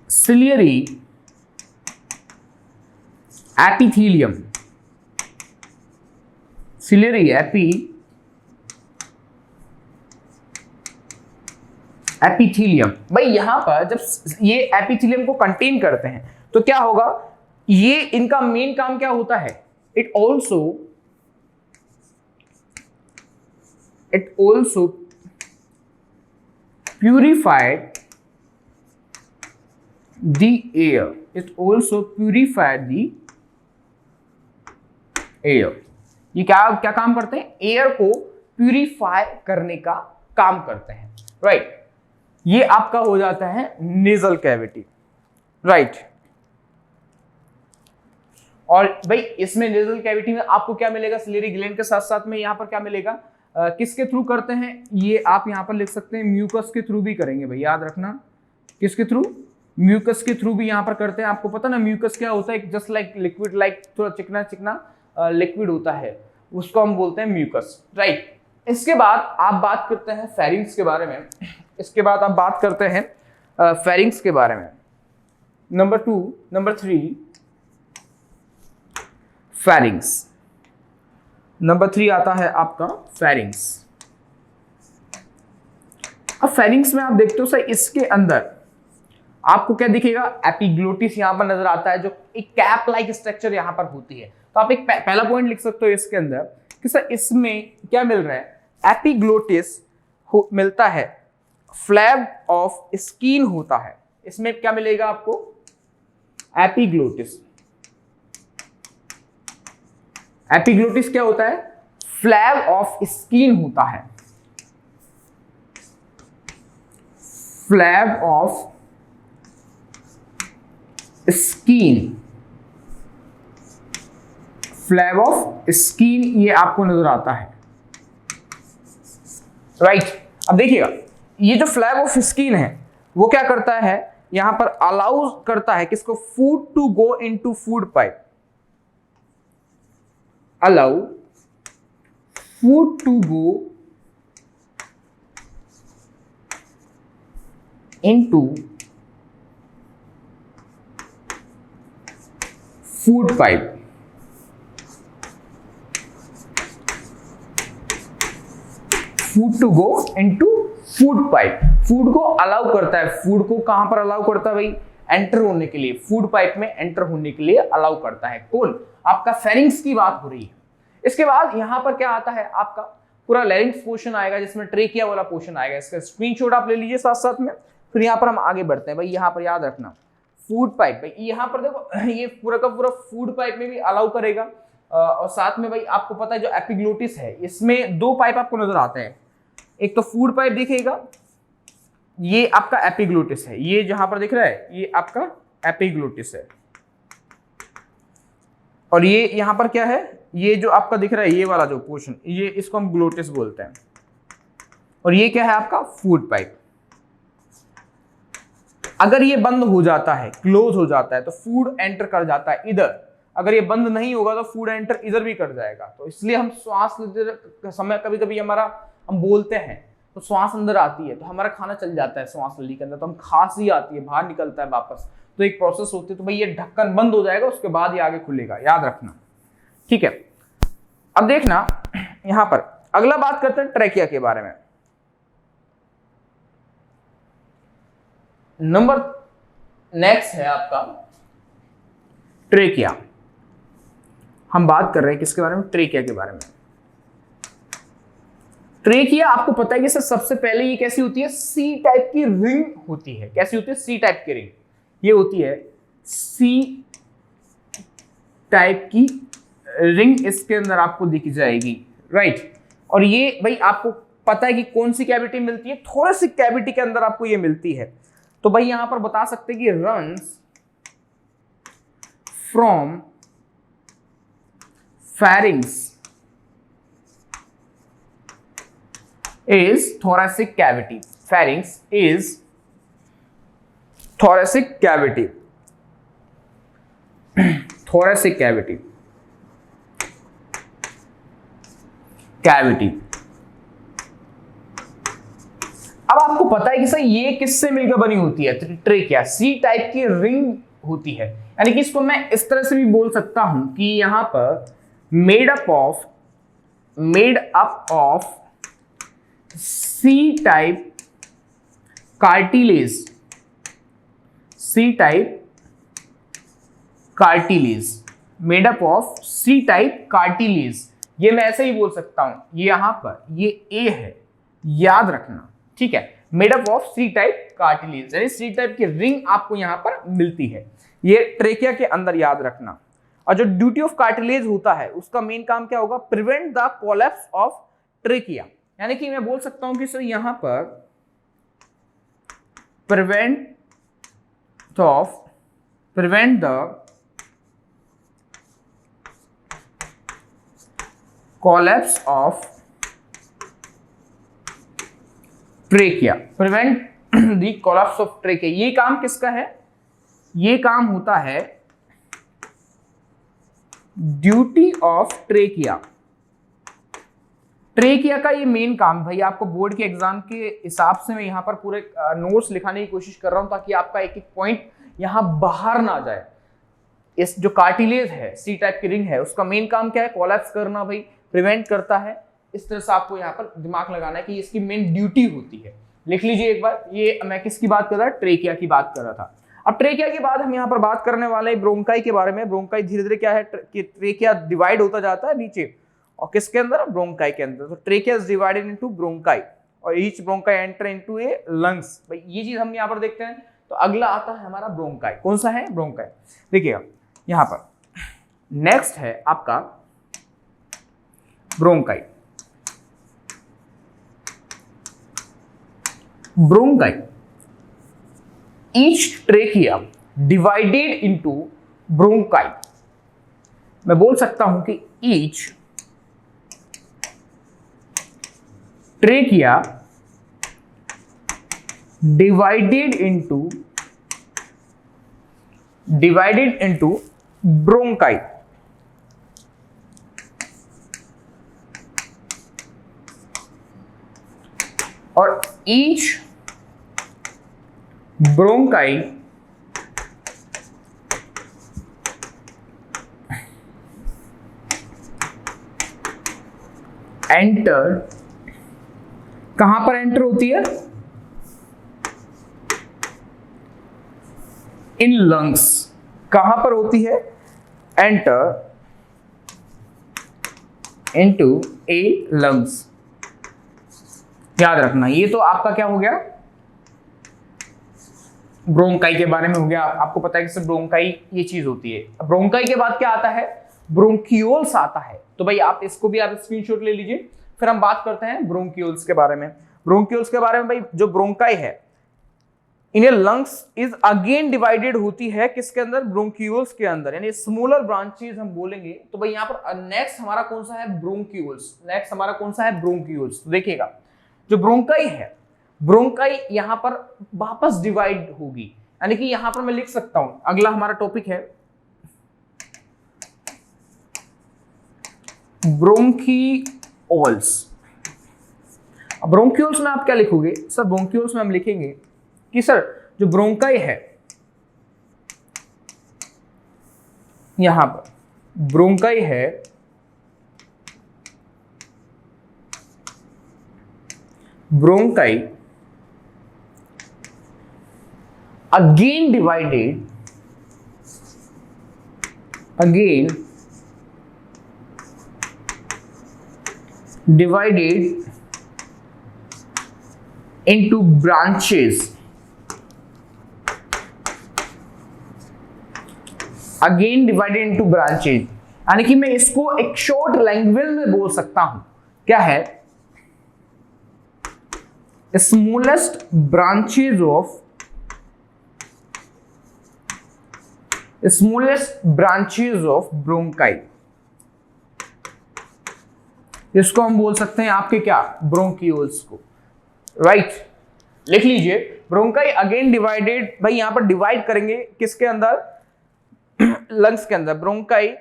ciliary epithelium, ciliary epithelium. भाई यहां पर जब ये एपिथेलियम को कंटेन करते हैं तो क्या होगा, ये इनका मेन काम क्या होता है, it also purified the air, it also purified the air। ये क्या काम करते हैं, एयर को प्यूरिफाई करने का काम करते हैं, राइट। ये आपका हो जाता है नेजल कैविटी, राइट। और भाई इसमें नेजल कैविटी में आपको क्या मिलेगा, सिलियरी ग्लैंड के साथ साथ में यहां पर क्या मिलेगा, किसके थ्रू करते हैं, ये आप यहां पर लिख सकते हैं म्यूकस के थ्रू भी करेंगे भाई, याद रखना किसके थ्रू, म्यूकस के थ्रू भी यहां पर करते हैं। आपको पता ना म्यूकस क्या होता है, जस्ट लाइक लिक्विड, लाइक थोड़ा चिकना चिकना लिक्विड होता है, उसको हम बोलते हैं म्यूकस, राइट। इसके बाद आप बात करते हैं फेरिंग्स के बारे में, इसके बाद आप बात करते हैं फेरिंग्स के बारे में। नंबर 3 फेरिंग्स, नंबर 3 आता है आपका फेरिंग्स। अब फेरिंग्स में आप देखते हो सर, इसके अंदर आपको क्या दिखेगा, एपिग्लोटिस यहां पर नजर आता है, जो एक कैप लाइक स्ट्रक्चर यहां पर होती है। तो आप एक पहला पॉइंट लिख सकते हो इसके अंदर कि सर इसमें क्या मिल रहा है, एपिग्लोटिस मिलता है, फ्लैप ऑफ स्किन होता है, इसमें क्या मिलेगा आपको, एपिग्लोटिस। एपिग्लोटिस क्या होता है, फ्लैप ऑफ स्किन होता है, flap of skin, flap of skin ये आपको नजर आता है, राइट। अब देखिएगा ये जो फ्लैप ऑफ स्किन है वो क्या करता है, यहां पर अलाउ करता है किसको, food to go into food pipe, allow food to go into food pipe. Food to go into food pipe, food को अलाउ करता है, फूड को कहां पर अलाउ करता है भाई, एंटर होने के लिए, फूड पाइप में एंटर होने के लिए अलाउ करता है। कौन, आपका फेरिंग्स की बात हो रही है। इसके बाद यहां पर क्या आता है, आपका पूरा लैरिंक्स पोर्शन आएगा, जिसमें ट्रेकिया वाला पोर्शन आएगा। इसका स्क्रीनशॉट आप ले लीजिए साथ साथ में। फिर यहां पर हम आगे बढ़ते हैं भाई, यहां पर याद रखना फूड पाइप, भाई यहां पर देखो ये पूरा का पूरा फूड पाइप में भी अलाउ करेगा। और साथ में भाई आपको पता है जो एपिग्लोटिस है, इसमें 2 पाइप आपको नजर आते हैं, एक तो फूड पाइप दिखेगा, ये आपका एपिग्लोटिस है, ये जहां पर दिख रहा है ये आपका एपिग्लोटिस है, और ये यहां पर क्या है, ये जो आपका दिख रहा है ये वाला जो पोर्शन, ये इसको हम ग्लोटिस बोलते हैं, और ये क्या है आपका फूड पाइप। अगर ये बंद हो जाता है, क्लोज हो जाता है, तो फूड एंटर कर जाता है इधर, अगर ये बंद नहीं होगा तो फूड एंटर इधर भी कर जाएगा। तो इसलिए हम श्वास लेते समय कभी कभी हमारा हम बोलते हैं तो श्वास अंदर आती है, तो हमारा खाना चल जाता है श्वास नली के अंदर, तो हम खांसी आती है, बाहर निकलता है वापस, तो एक प्रोसेस होती है। तो भाई ये ढक्कन बंद हो जाएगा, उसके बाद ये आगे खुलेगा, याद रखना, ठीक है। अब देखना यहां पर अगला बात करते हैं ट्रैकिया के बारे में। नंबर नेक्स्ट है आपका ट्रेकिया। हम बात कर रहे हैं किसके बारे में, ट्रेकिया के बारे में। ट्रेकिया आपको पता है कि सर सबसे पहले ये कैसी होती है, सी टाइप की रिंग होती है। कैसी होती है, सी टाइप की रिंग, ये होती है सी टाइप की रिंग, इसके अंदर आपको दिख जाएगी, राइट। और ये भाई आपको पता है कि कौन सी कैविटी मिलती है, थोरेसिक कैविटी के अंदर आपको ये मिलती है। तो भाई यहां पर बता सकते हैं कि runs from pharynx is thoracic cavity. Pharynx is thoracic cavity. thoracic cavity. अब आपको पता है कि सर ये किससे मिलकर बनी होती है, ट्रेकिया सी टाइप की रिंग होती है, यानी कि इसको मैं इस तरह से भी बोल सकता हूं कि यहां पर made up of C type cartilage, C type cartilage, made up of C type cartilage, ये मैं ऐसे ही बोल सकता हूं, ये यहां पर ये ए है, याद रखना, ठीक है, made up of C type cartilage, यानी सी टाइप की रिंग आपको यहां पर मिलती है, ये ट्रेकिया के अंदर, याद रखना। और जो ड्यूटी ऑफ कार्टिलेज होता है उसका मेन काम क्या होगा, prevent the collapse of trachea, यानी कि मैं बोल सकता हूं कि सर यहां पर prevent the collapse of trachea, prevent the collapse of trachea, ये काम किसका है, ये काम होता है ड्यूटी ऑफ ट्रेकिया, ट्रेकिया का ये मेन काम। भाई आपको बोर्ड के एग्जाम के हिसाब से मैं यहाँ पर पूरे नोट्स लिखाने की कोशिश कर रहा हूं ताकि आपका एक एक पॉइंट यहाँ बाहर ना जाए। इस जो कार्टिलेज है, सी टाइप की रिंग है, उसका मेन काम क्या है, कोलैप्स करना, भाई प्रिवेंट करता है। इस तरह से आपको यहाँ पर दिमाग लगाना है कि इसकी मेन ड्यूटी होती है। लिख लीजिए एक बार, ये मैं किसकी बात कर रहा था, ट्रेकिया की बात कर रहा था। अब ट्रेकिया के बाद हम यहाँ पर बात करने वाले हैं ब्रोंकाई के बारे में। ब्रोंकाई धीरे धीरे क्या है कि ट्रेकिया डिवाइड होता जाता है नीचे, और किसके अंदर, ब्रोंकाई के अंदर। तो trachea is divided into bronchi और ईच ब्रोंकाई एंटर इनटू ए लंग्स। भाई ये चीज हम यहाँ पर देखते हैं। तो अगला आता है हमारा ब्रोंकाई। कौन सा है, ब्रोंकाई। देखिएगा यहाँ पर नेक्स्ट है आपका bronchi. Bronchi, each trachea divided into bronchi. मैं बोल सकता हूं कि each trachea divided into bronchi. और ईच ब्रोंकाई एंटर, कहां पर एंटर होती है, इन लंग्स। कहां पर होती है, एंटर इनटू ए लंग्स। याद रखना, ये तो आपका क्या हो गया, ब्रोंकाई के बारे में हो गया। आपको पता है कि सिर्फ ब्रोंकाई ये चीज होती है। ब्रोंकाई के बाद क्या आता है, ब्रोंकियोल्स आता है। तो भाई आप इसको भी आप स्क्रीनशॉट ले लीजिए, फिर हम बात करते हैं ब्रोंकियोल्स के बारे में। ब्रोंकियोल्स के बारे में भाई, जो ब्रोंकाई है in lungs is again divided होती है किसके अंदर, ब्रोंकियोल्स के अंदर, यानी स्मॉलर ब्रांचेस हम बोलेंगे। तो भाई यहाँ पर नेक्स्ट हमारा कौन सा है, ब्रोंकियोल्स। नेक्स्ट हमारा कौन सा है, ब्रोंकियोल्स। तो देखिएगा जो ब्रोंकाई है, ब्रोंकाई यहां पर वापस डिवाइड होगी, यानी कि यहां पर मैं लिख सकता हूं, अगला हमारा टॉपिक है ब्रोंकियोल्स। ब्रोंकियोल्स में आप क्या लिखोगे सर, ब्रोंकियोल्स में हम लिखेंगे कि सर जो ब्रोंकाई है, यहां पर ब्रोंकाई है, bronchi again divided into branches, again divided into branches, यानी कि मैं इसको एक शॉर्ट लैंग्वेज में बोल सकता हूं, क्या है, स्मॉलेस्ट ब्रांचेज ऑफ ब्रोंकाई। इसको हम बोल सकते हैं आपके क्या, ब्रोंकियोल्स को, राइट। लिख लीजिए ब्रोंकाई अगेन डिवाइडेड, भाई यहां पर डिवाइड करेंगे किसके अंदर, लंग्स के अंदर। Bronchi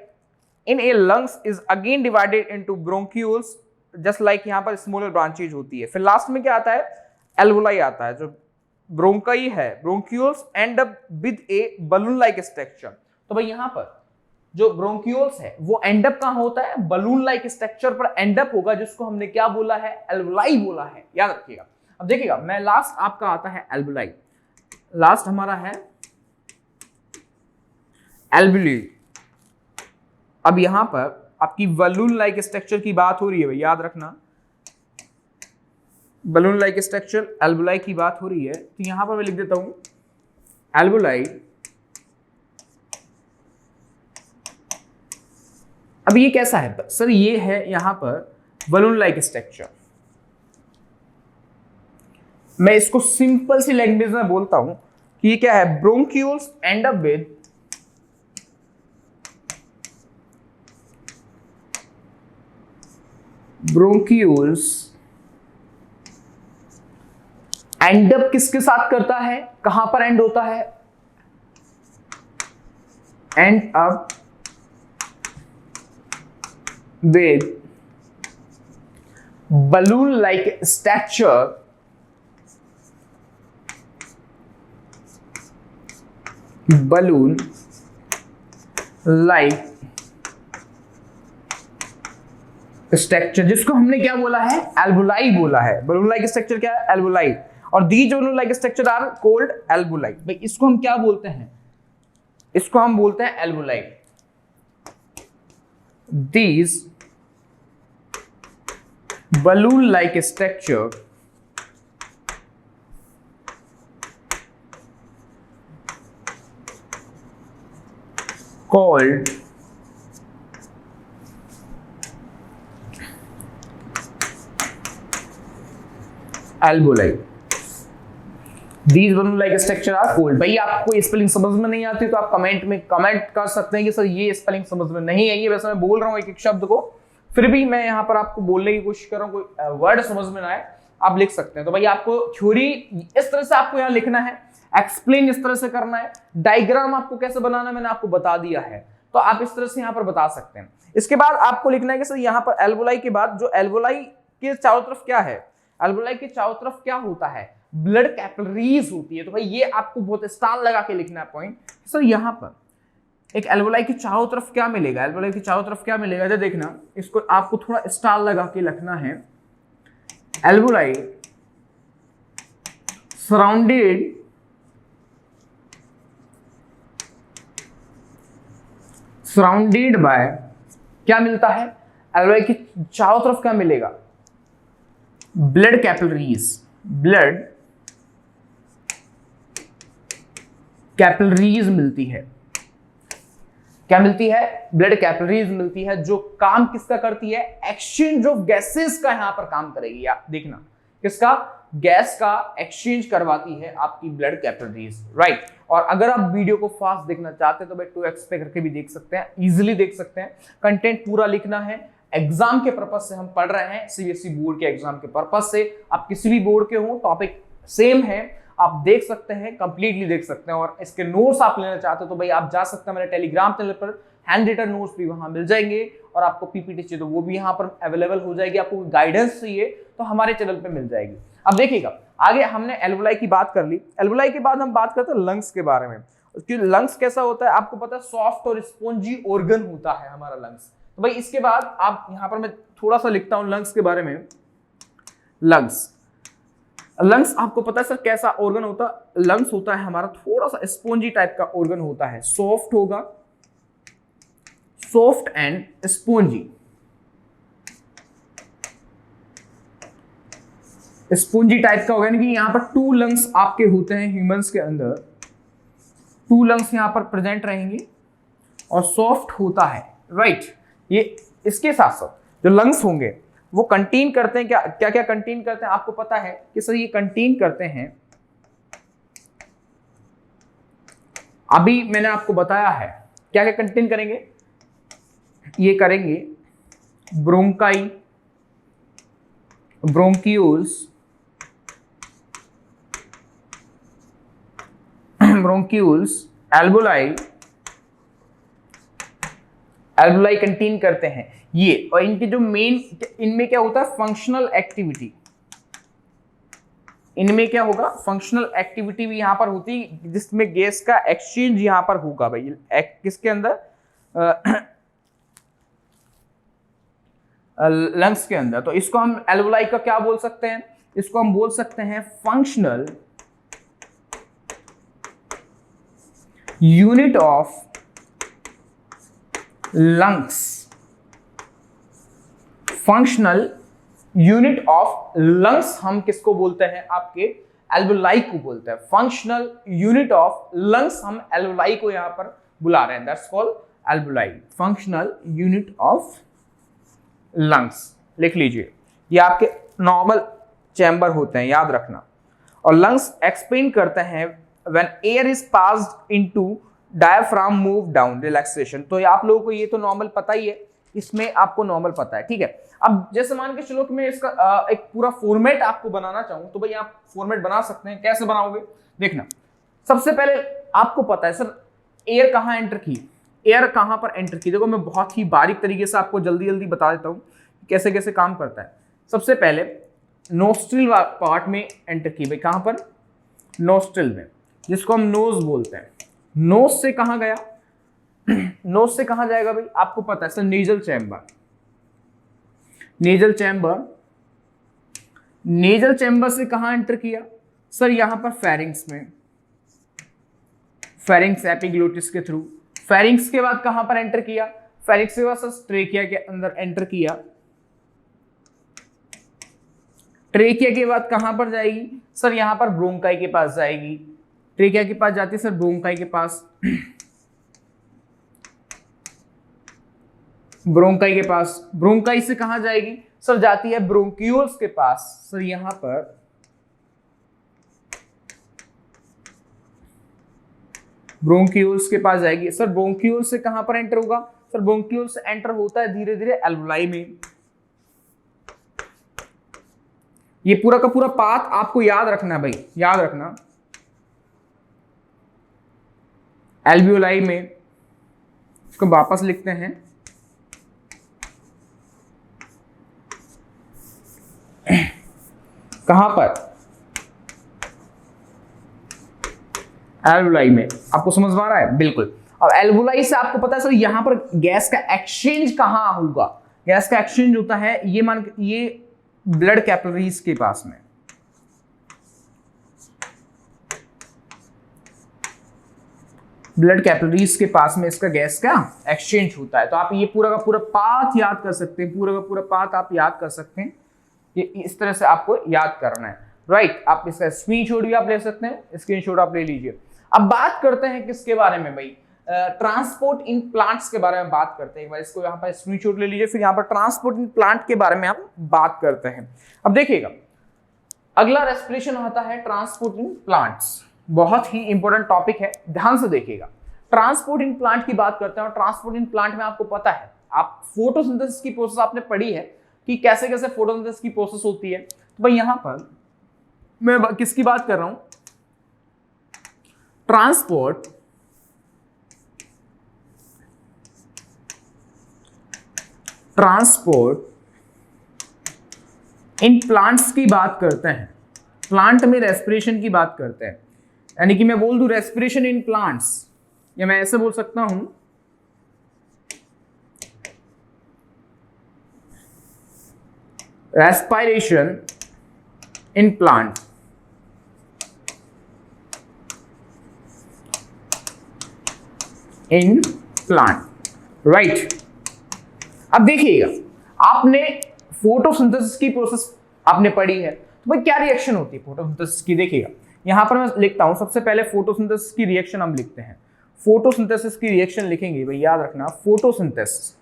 in A lungs is again divided into bronchioles, just like यहां पर स्मॉलर ब्रांचेज होती है। फिर लास्ट में क्या आता है, एल्वोलाई आता है, जो ब्रोंकाई है, bronchioles and up with A balloon like structure. तो भाई यहां पर जो ब्रोंक्यूल्स है वो एंड अप कहां होता है, बलून लाइक स्ट्रक्चर पर एंड अप होगा, जिसको हमने क्या बोला है, एल्वोलाई बोला है, याद रखिएगा। अब देखिएगा, मैं लास्ट आपका आता है एल्वोलाई, लास्ट हमारा है एल्वोलाई। अब यहां पर आपकी बलून लाइक स्ट्रक्चर की बात हो रही है भाई, याद रखना, बलून लाइक स्ट्रक्चर एल्वोलाई की बात हो रही है, तो यहां पर मैं लिख देता हूं एल्वोलाई। अब ये कैसा है सर, ये है यहां पर बलून लाइक स्ट्रक्चर। मैं इसको सिंपल सी लैंग्वेज में बोलता हूं कि ये क्या है, bronchioles and up with bronchioles and up किसके साथ करता है, कहां पर एंड होता है, and up with balloon like structure balloon like structure, जिसको हमने क्या बोला है, एल्वोलाई बोला है। बलून लाइक स्ट्रक्चर क्या है, एल्वोलाई, और these balloon like structure are called alveoli. भाई इसको हम क्या बोलते हैं, इसको हम बोलते हैं alveoli. These balloon like structure called alveoli। These balloon like structure are called। भाई आपको स्पेलिंग समझ में नहीं आती तो आप कमेंट में कमेंट कर सकते हैं कि सर ये स्पेलिंग समझ में नहीं आई है। वैसे मैं बोल रहा हूँ एक एक शब्द को, फिर भी मैं यहाँ पर आपको बोलने की कोशिश कर रहा हूँ, कोई वर्ड समझ में ना आए आप लिख सकते हैं। तो भाई आपको थ्योरी इस तरह से आपको यहाँ लिखना है, एक्सप्लेन इस तरह से करना है, डायग्राम आपको कैसे बनाना है मैंने आपको बता दिया है, तो आप इस तरह से यहाँ पर बता सकते हैं। इसके बाद आपको लिखना है कि सर यहाँ पर एल्वोलाई के बाद जो एल्वोलाई के चारों तरफ क्या है, एल्वोलाई के चारों तरफ क्या होता है, ब्लड कैपिलरीज होती है। तो भाई ये आपको बहुत स्टार लगा के लिखना है पॉइंट। सर यहाँ पर एक एल्वोलाई के चारों तरफ क्या मिलेगा, एल्वोलाई के चारों तरफ क्या मिलेगा, तो देखना इसको आपको थोड़ा स्टार लगा के लिखना है। एल्वोलाई सराउंडेड बाय क्या मिलता है, एल्वोलाई के चारों तरफ क्या मिलेगा, ब्लड कैपिलरीज, ब्लड कैपिलरीज मिलती है। क्या मिलती है, ब्लड कैपिलरीज मिलती है, जो काम किसका करती है, एक्सचेंज ऑफ गैसेस का यहां पर काम करेगी। आप देखना किसका, गैस का एक्सचेंज करवाती है आपकी ब्लड कैपिलरीज, राइट। और अगर आप वीडियो को फास्ट देखना चाहते हैं तो भाई 2x पे करके भी देख सकते हैं, इजीली देख सकते हैं। कंटेंट पूरा लिखना है, एग्जाम के पर्पस से हम पढ़ रहे हैं, सीबीएसई बोर्ड के एग्जाम के पर्पस से। आप किसी भी बोर्ड के हो, टॉपिक सेम है, आप देख सकते हैं, कंप्लीटली देख सकते हैं। और इसके नोट्स आप लेना चाहते हो तो भाई आप जा सकते हैं मेरे टेलीग्राम चैनल पर, हैंड रिटन नोट्स भी वहां मिल जाएंगे, और आपको पीपीटी चाहिए तो वो भी यहाँ पर अवेलेबल हो जाएगी। आपको गाइडेंस चाहिए तो हमारे चैनल पे मिल जाएगी। अब देखिएगा आगे हमने एल्वोलाई की बात कर ली, एल्वोलाई के बाद हम बात करते हैं लंग्स के बारे में। कि लंग्स कैसा होता है आपको पता है, सॉफ्ट और स्पॉन्जी ऑर्गन होता है हमारा लंग्स। तो भाई इसके बाद आप यहाँ पर मैं थोड़ा सा लिखता हूँ लंग्स के बारे में। लंग्स आपको पता है सर कैसा ऑर्गन होता है, लंग्स होता है हमारा थोड़ा सा स्पॉन्जी टाइप का ऑर्गन होता है, सॉफ्ट होगा, soft and spongy, spongy type का होगा। यानी कि यहां पर 2 लंग्स आपके होते हैं ह्यूमंस के अंदर, 2 लंग्स यहां पर प्रेजेंट रहेंगे और सॉफ्ट होता है, राइट। ये इसके साथ साथ जो लंग्स होंगे वो कंटेन करते हैं क्या क्या क्या कंटेन करते हैं आपको पता है कि सर ये कंटेन करते हैं, अभी मैंने आपको बताया है क्या क्या कंटेन करेंगे, ये करेंगे bronchi, bronchioles, alveoli, alveoli contain करते हैं ये। और इनके जो मेन, इनमें क्या होता है, फंक्शनल एक्टिविटी, इनमें क्या होगा, फंक्शनल एक्टिविटी भी यहाँ पर होती है जिसमें गैस का एक्सचेंज यहाँ पर होगा भाई, किसके अंदर, लंग्स के अंदर। तो इसको हम एल्वोलाई का क्या बोल सकते हैं, इसको हम बोल सकते हैं functional unit of lungs, functional unit of lungs हम किसको बोलते हैं, आपके एल्वोलाई को बोलते हैं। फंक्शनल यूनिट ऑफ लंग्स हम एल्वोलाई को यहां पर बुला रहे हैं, that's called alveoli, functional unit of lungs. लिख लीजिए, ये आपके नॉर्मल चैम्बर होते हैं, याद रखना। और लंग्स एक्सपेंड करते हैं when air is passed into diaphragm move down relaxation. तो आप लोगों को ये तो नॉर्मल पता ही है, इसमें आपको नॉर्मल पता है, ठीक है। अब जैसे मान के चलो कि मैं इसका एक पूरा फॉर्मेट आपको बनाना चाहूं, तो भाई आप फॉर्मेट बना सकते हैं। कैसे बनाओगे, देखना। सबसे पहले आपको पता है सर एयर कहां एंटर की, एयर कहां पर एंटर की। देखो मैं बहुत ही बारीक तरीके से आपको जल्दी जल्दी बता देता हूं कैसे कैसे काम करता है। सबसे पहले नोस्ट्रिल पार्ट में एंटर की भाई, कहां पर, नोस्ट्रिल में, जिसको हम नोज बोलते हैं। नोज से कहां गया, नोज से कहां जाएगा भाई, आपको पता है sir, nasal chamber, nasal chamber, nasal chamber से कहां एंटर किया सर, यहां पर फेरिंग्स में, फेरिंग्स एपिग्लोटिस के थ्रू। फेरिंग्स के बाद कहां पर एंटर किया, फेरिंग्स के बाद सर ट्रेकिया के अंदर एंटर किया। ट्रेकिया के बाद कहां पर जाएगी सर, यहां पर ब्रोंकाई के पास जाएगी। ट्रेकिया के पास जाती है सर ब्रोंकाई के पास, ब्रोंकाई के पास। ब्रोंकाई से कहां जाएगी सर, जाती है ब्रोंक्यूल्स के पास। सर यहां पर ब्रोंक्यूल्स के पास जाएगी। सर ब्रोंक्यूल्स से कहां पर एंटर होगा सर, ब्रोंक्यूल्स से एंटर होता है धीरे धीरे एल्वोलाई में। ये पूरा का पूरा पाथ आपको याद रखना है भाई, याद रखना। एल्वियोलाई में, इसको वापस लिखते हैं, कहां पर, एल्वोलाई में। आपको समझ में आ रहा है, बिल्कुल। अब एल्वोलाई से आपको पता है सर यहां पर गैस का एक्सचेंज कहां होगा, गैस का एक्सचेंज होता है ये ब्लड कैपिलरीज के पास में। ब्लड कैपिलरीज के पास में इसका गैस का एक्सचेंज होता है। तो आप ये पूरा का पूरा पाथ याद कर सकते हैं, पूरा का पूरा पाथ आप याद कर सकते हैं। ये इस तरह से आपको याद करना है, राइट। आप इसका स्क्रीनशॉट भी आप ले सकते हैं, स्क्रीनशॉट आप ले लीजिए। अब बात करते हैं किसके बारे में भाई, ट्रांसपोर्ट इन प्लांट्स के बारे में बात करते हैं। एक बार इसको यहाँ पर स्क्रीनशॉट ले लीजिए, फिर यहाँ पर ट्रांसपोर्ट इन प्लांट के बारे में हम बात करते हैं। अब देखिएगा, अगला रेस्पिरेशन आता है ट्रांसपोर्ट इन प्लांट्स। बहुत ही इंपॉर्टेंट टॉपिक है, ध्यान से देखिएगा। ट्रांसपोर्ट इन प्लांट की बात करते हैं, और ट्रांसपोर्ट इन प्लांट में आपको पता है, आप फोटोसिंथेसिस की प्रोसेस आपने पढ़ी है कि कैसे कैसे फोटोसिंथेसिस की प्रोसेस होती है। तो भाई यहां पर मैं किसकी बात कर रहा हूं, ट्रांसपोर्ट इन प्लांट्स की बात करते हैं। प्लांट में रेस्पिरेशन की बात करते हैं, यानी कि मैं बोल दूं रेस्पिरेशन इन प्लांट्स, या मैं ऐसे बोल सकता हूं respiration in plant. In plant, right. अब देखिएगा, आपने फोटोसिंथेसिस की प्रोसेस आपने पढ़ी है, तो भाई क्या रिएक्शन होती है फोटोसिंथेसिस की। देखिएगा यहां पर मैं लिखता हूं, सबसे पहले फोटोसिंथेसिस की रिएक्शन हम लिखते हैं। फोटोसिंथेसिस की रिएक्शन लिखेंगे भाई, याद रखना, फोटोसिंथेसिस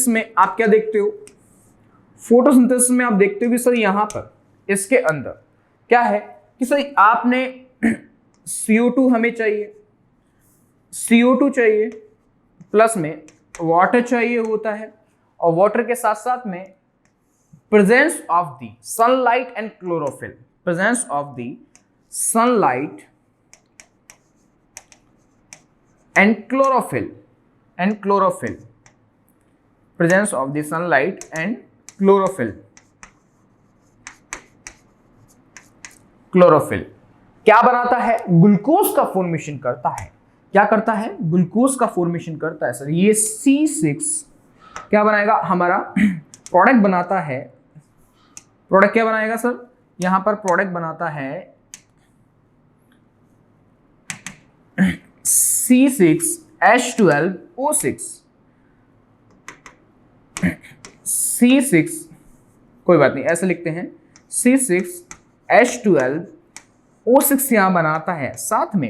में आप क्या देखते हो, फोटोसिंथेसिस में आप देखते हो कि सर यहां पर इसके अंदर क्या है कि सर आपने CO2 हमें चाहिए, CO2 चाहिए, प्लस में वाटर चाहिए होता है, और वाटर के साथ साथ में presence of the sunlight and chlorophyll, presence of the sunlight and chlorophyll, presence of the sunlight and chlorophyll. Chlorophyll क्या बनाता है? ग्लूकोज का फॉर्मेशन करता है। क्या करता है? ग्लूकोज का फॉर्मेशन करता है सर। ये C6 क्या बनाएगा? हमारा प्रोडक्ट बनाता है। प्रोडक्ट क्या बनाएगा सर? यहां पर प्रोडक्ट बनाता है C6H12O6। C6 कोई बात नहीं, ऐसे लिखते हैं C6H12O6 यहां बनाता है, साथ में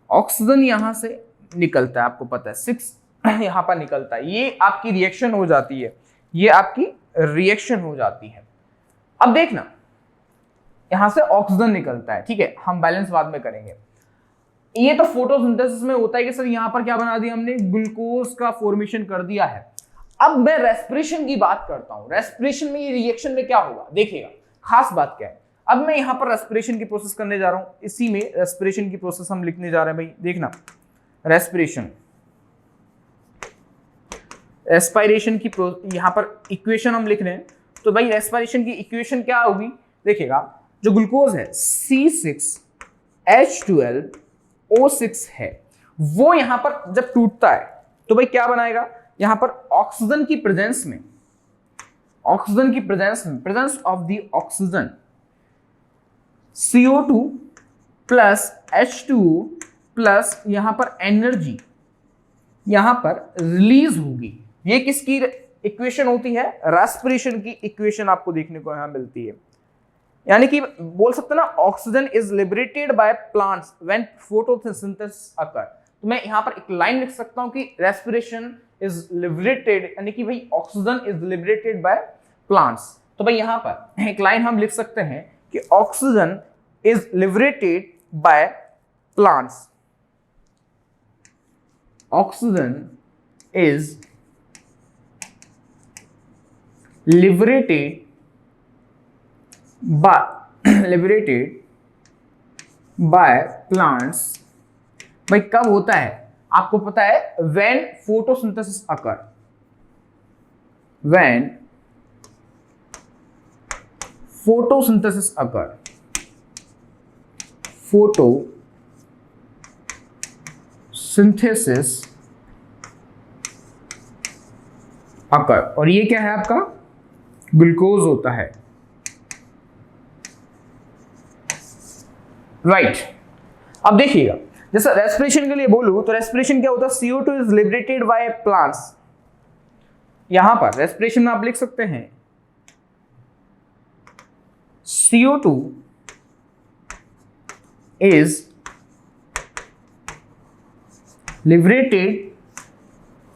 ऑक्सीजन यहां से निकलता है। आपको पता है 6 यहां पर निकलता है। ये आपकी रिएक्शन हो जाती है, ये आपकी रिएक्शन हो जाती है। अब देखना, यहां से ऑक्सीजन निकलता है, ठीक है, हम बैलेंस बाद में करेंगे। ये तो फोटोसिंथेसिस में होता है कि सर यहां पर क्या बना दिया हमने? ग्लूकोज का फॉर्मेशन कर दिया है। अब मैं रेस्पिरेशन की बात करता हूं। रेस्पिरेशन में ये रिएक्शन में क्या होगा देखिएगा, खास बात क्या है। अब मैं यहां पर रेस्पिरेशन की प्रोसेस करने जा रहा हूं, इसी में रेस्पिरेशन की प्रोसेस हम लिखने जा रहे हैं भाई। देखना, रेस्पिरेशन, रेस्पिरेशन की यहां पर इक्वेशन हम लिख रहे हैं, तो भाई रेस्पिरेशन की इक्वेशन क्या होगी देखिएगा। जो ग्लूकोज है C6H12O6 है, वो यहां पर जब टूटता है तो भाई क्या बनाएगा? यहां पर ऑक्सीजन की प्रेजेंस में, ऑक्सीजन की प्रेजेंस में, presence of the oxygen, CO2 plus H2O plus यहां पर एनर्जी यहां पर रिलीज होगी। ये किसकी इक्वेशन होती है? रेस्पिरेशन की इक्वेशन आपको देखने को यहां मिलती है। यानी कि बोल सकते हैं ना, oxygen is liberated by plants when photosynthesis occur. तो मैं यहां पर एक लाइन लिख सकता हूं कि रेस्पिरेशन इज लिबरेटेड, यानी कि भाई oxygen is liberated by plants. तो भाई यहां पर एक लाइन हम लिख सकते हैं कि oxygen is liberated by plants. Oxygen is liberated by plants। भाई कब होता है आपको पता है? when photosynthesis occur, when photosynthesis occur, photosynthesis occur, और ये क्या है आपका? ग्लूकोज होता है, राइट। अब देखिएगा, जैसे रेस्पिरेशन के लिए बोलूं तो रेस्पिरेशन क्या होता है? CO2 is liberated by plants. यहां पर रेस्पिरेशन में आप लिख सकते हैं CO2 is liberated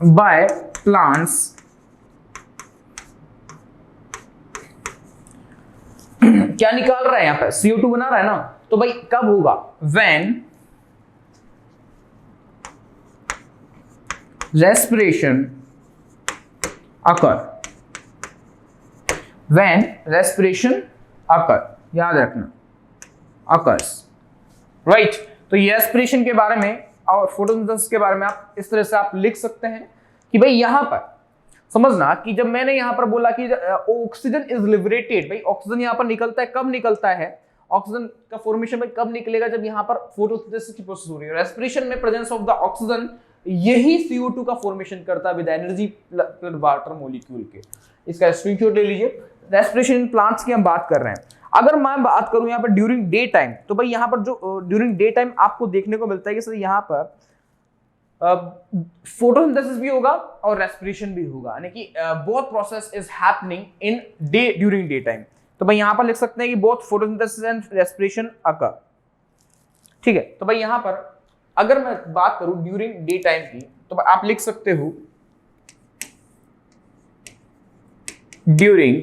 by plants. क्या निकाल रहा है यहां पर? CO2 बना रहा है ना, तो भाई कब होगा? when respiration occur, when respiration occur, याद रखना, occurs, right। तो ये रेस्पिरेशन के बारे में और फोटोसिंथेसिस के बारे में आप इस तरह से आप लिख सकते हैं कि भाई यहां पर समझना कि जब मैंने यहां पर बोला कि ऑक्सीजन इज लिबरेटेड, भाई ऑक्सीजन यहां पर निकलता है, कब निकलता है? ऑक्सीजन का फॉर्मेशन में कब निकलेगा? जब यहां पर फोटोसिंथेसिस की प्रोसेस हो रही है। रेस्पिरेशन में प्रेजेंस ऑफ द ऑक्सीजन यही CO2 का फॉर्मेशन करता है with energy plus water molecule के। इसका स्क्रीनशॉट ले लीजिए। रेस्पिरेशन इन प्लांट्स की हम बात कर रहे हैं। अगर मैं बात करूं यहां पर ड्यूरिंग डे टाइम, तो भाई यहां पर जो ड्यूरिंग डे टाइम आपको देखने को मिलता है कि सर यहां पर फोटोसिंथेसिस भी होगा और रेस्पिरेशन भी होगा, यानी कि both process is happening in day during day time. तो भाई यहां पर लिख सकते हैं कि बोथ फोटोसिंथेसिस एंड रेस्पिरेशन अकर, ठीक है। तो भाई यहां पर अगर मैं बात करूं ड्यूरिंग डे टाइम की, तो आप लिख सकते हो ड्यूरिंग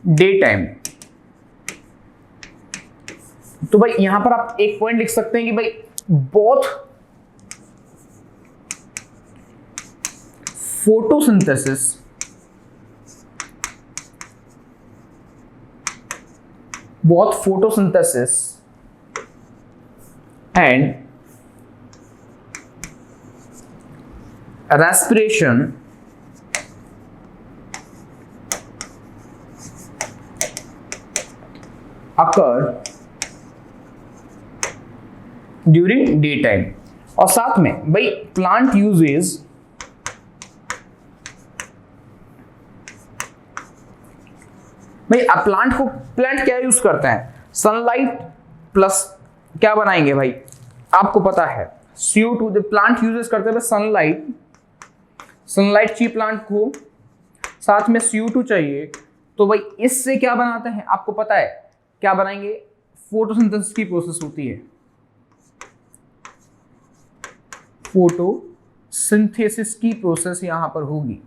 डे टाइम। तो भाई यहां पर आप एक पॉइंट लिख सकते हैं कि भाई both photosynthesis and respiration occur during day time. और साथ में भाई प्लांट यूजेस भाई प्लांट क्या यूज करते हैं, सनलाइट प्लस क्या बनाएंगे भाई, आपको पता है CO2। द प्लांट यूजेस करते हैं सनलाइट चाहिए प्लांट को, साथ में CO2 चाहिए, तो भाई इससे क्या बनाते हैं आपको पता है, क्या बनाएंगे, फोटोसिंथेसिस की प्रोसेस होती है, फोटोसिंथेसिस की प्रोसेस यहां पर होगी,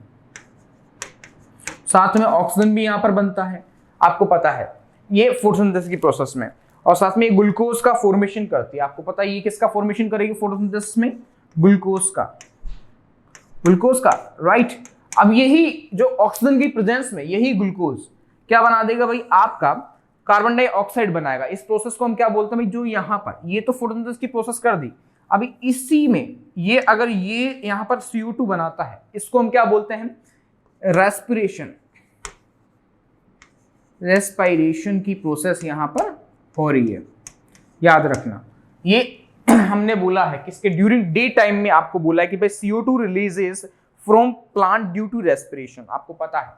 साथ में ऑक्सीजन भी यहां पर बनता है, आपको पता है ये फोटोसिंथेसिस की प्रोसेस में। और साथ में ग्लूकोज का फॉर्मेशन करती है, आपको पता है ये किसका फॉर्मेशन करेगी फोटोसिंथेसिस में, ग्लूकोज का, राइट। अब यही जो ऑक्सीजन की प्रेजेंस में यही ग्लूकोज क्या बना देगा भाई, आपका कार्बन डाइऑक्साइड बनाएगा। इस प्रोसेस को हम क्या बोलते हैं भाई, जो यहां पर ये तो फोटोसिंथेसिस की प्रोसेस कर दी, अभी इसी में ये अगर ये यहां पर CO2 बनाता है, इसको हम क्या बोलते हैं, रेस्पिरेशन की प्रोसेस यहां पर हो रही है, याद रखना। ये हमने बोला है किसके, ड्यूरिंग डे टाइम में आपको बोला है कि भाई CO2 releases from plant due to respiration, आपको पता है।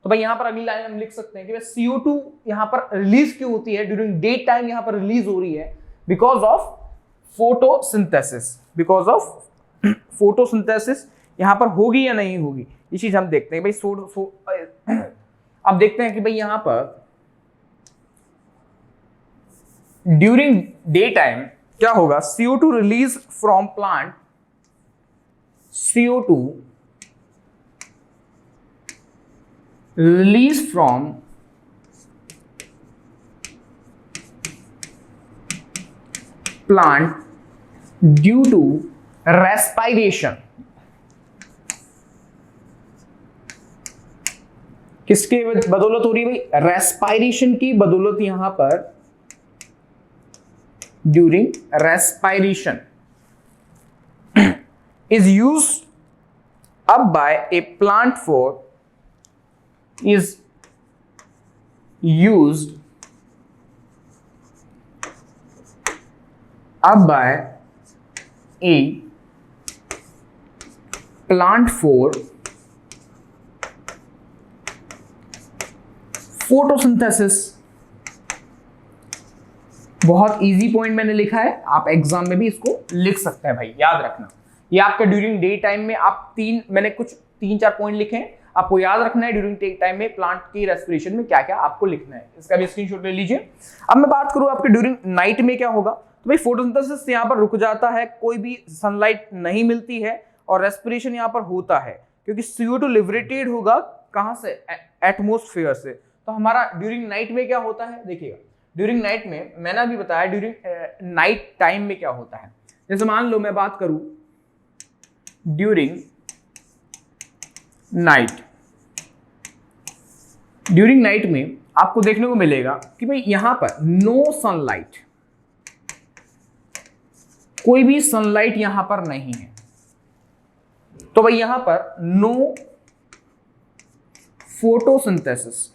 तो भाई यहां पर अगली लाइन हम लिख सकते हैं कि भाई CO2 यहां पर रिलीज क्यों होती है, ड्यूरिंग डे टाइम यहां पर रिलीज हो रही है बिकॉज ऑफ फोटोसिंथेसिस यहां पर होगी या नहीं होगी, ये चीज हम देखते हैं भाई। अब देखते हैं कि भाई यहां पर ड्यूरिंग डे टाइम क्या होगा, CO2 release from plant, CO2 release from plant due to respiration. किसके बदौलत हो रही है भाई, रेस्पिरेशन की बदौलत यहां पर, during respiration is used up by a plant for is used up by a plant for photosynthesis. बहुत इजी पॉइंट मैंने लिखा है, आप एग्जाम में भी इसको लिख सकते हैं भाई, याद रखना। ये आपका ड्यूरिंग डे टाइम में आप मैंने कुछ 3-4 पॉइंट लिखे हैं, आपको याद रखना है ड्यूरिंग डे टाइम में प्लांट की रेस्पिरेशन में क्या क्या आपको लिखना है, इसका भी स्क्रीनशॉट ले लीजिए। अब मैं बात करूं आपके ड्यूरिंग नाइट में क्या होगा, तो भाई फोटोसिंथेसिस यहाँ पर रुक जाता है, कोई भी सनलाइट नहीं मिलती है और रेस्पिरेशन यहाँ पर होता है क्योंकि CO2 लिबरेटेड होगा कहां से, एटमोस्फेयर से। तो हमारा ड्यूरिंग नाइट में क्या होता है, देखिएगा ड्यूरिंग नाइट में मैंने अभी बताया ड्यूरिंग नाइट टाइम में क्या होता है। जैसे मान लो मैं बात करूं ड्यूरिंग नाइट में आपको देखने को मिलेगा कि भाई यहां पर नो सनलाइट, कोई भी सनलाइट यहां पर नहीं है, तो भाई यहां पर नो फोटोसिंथेसिस,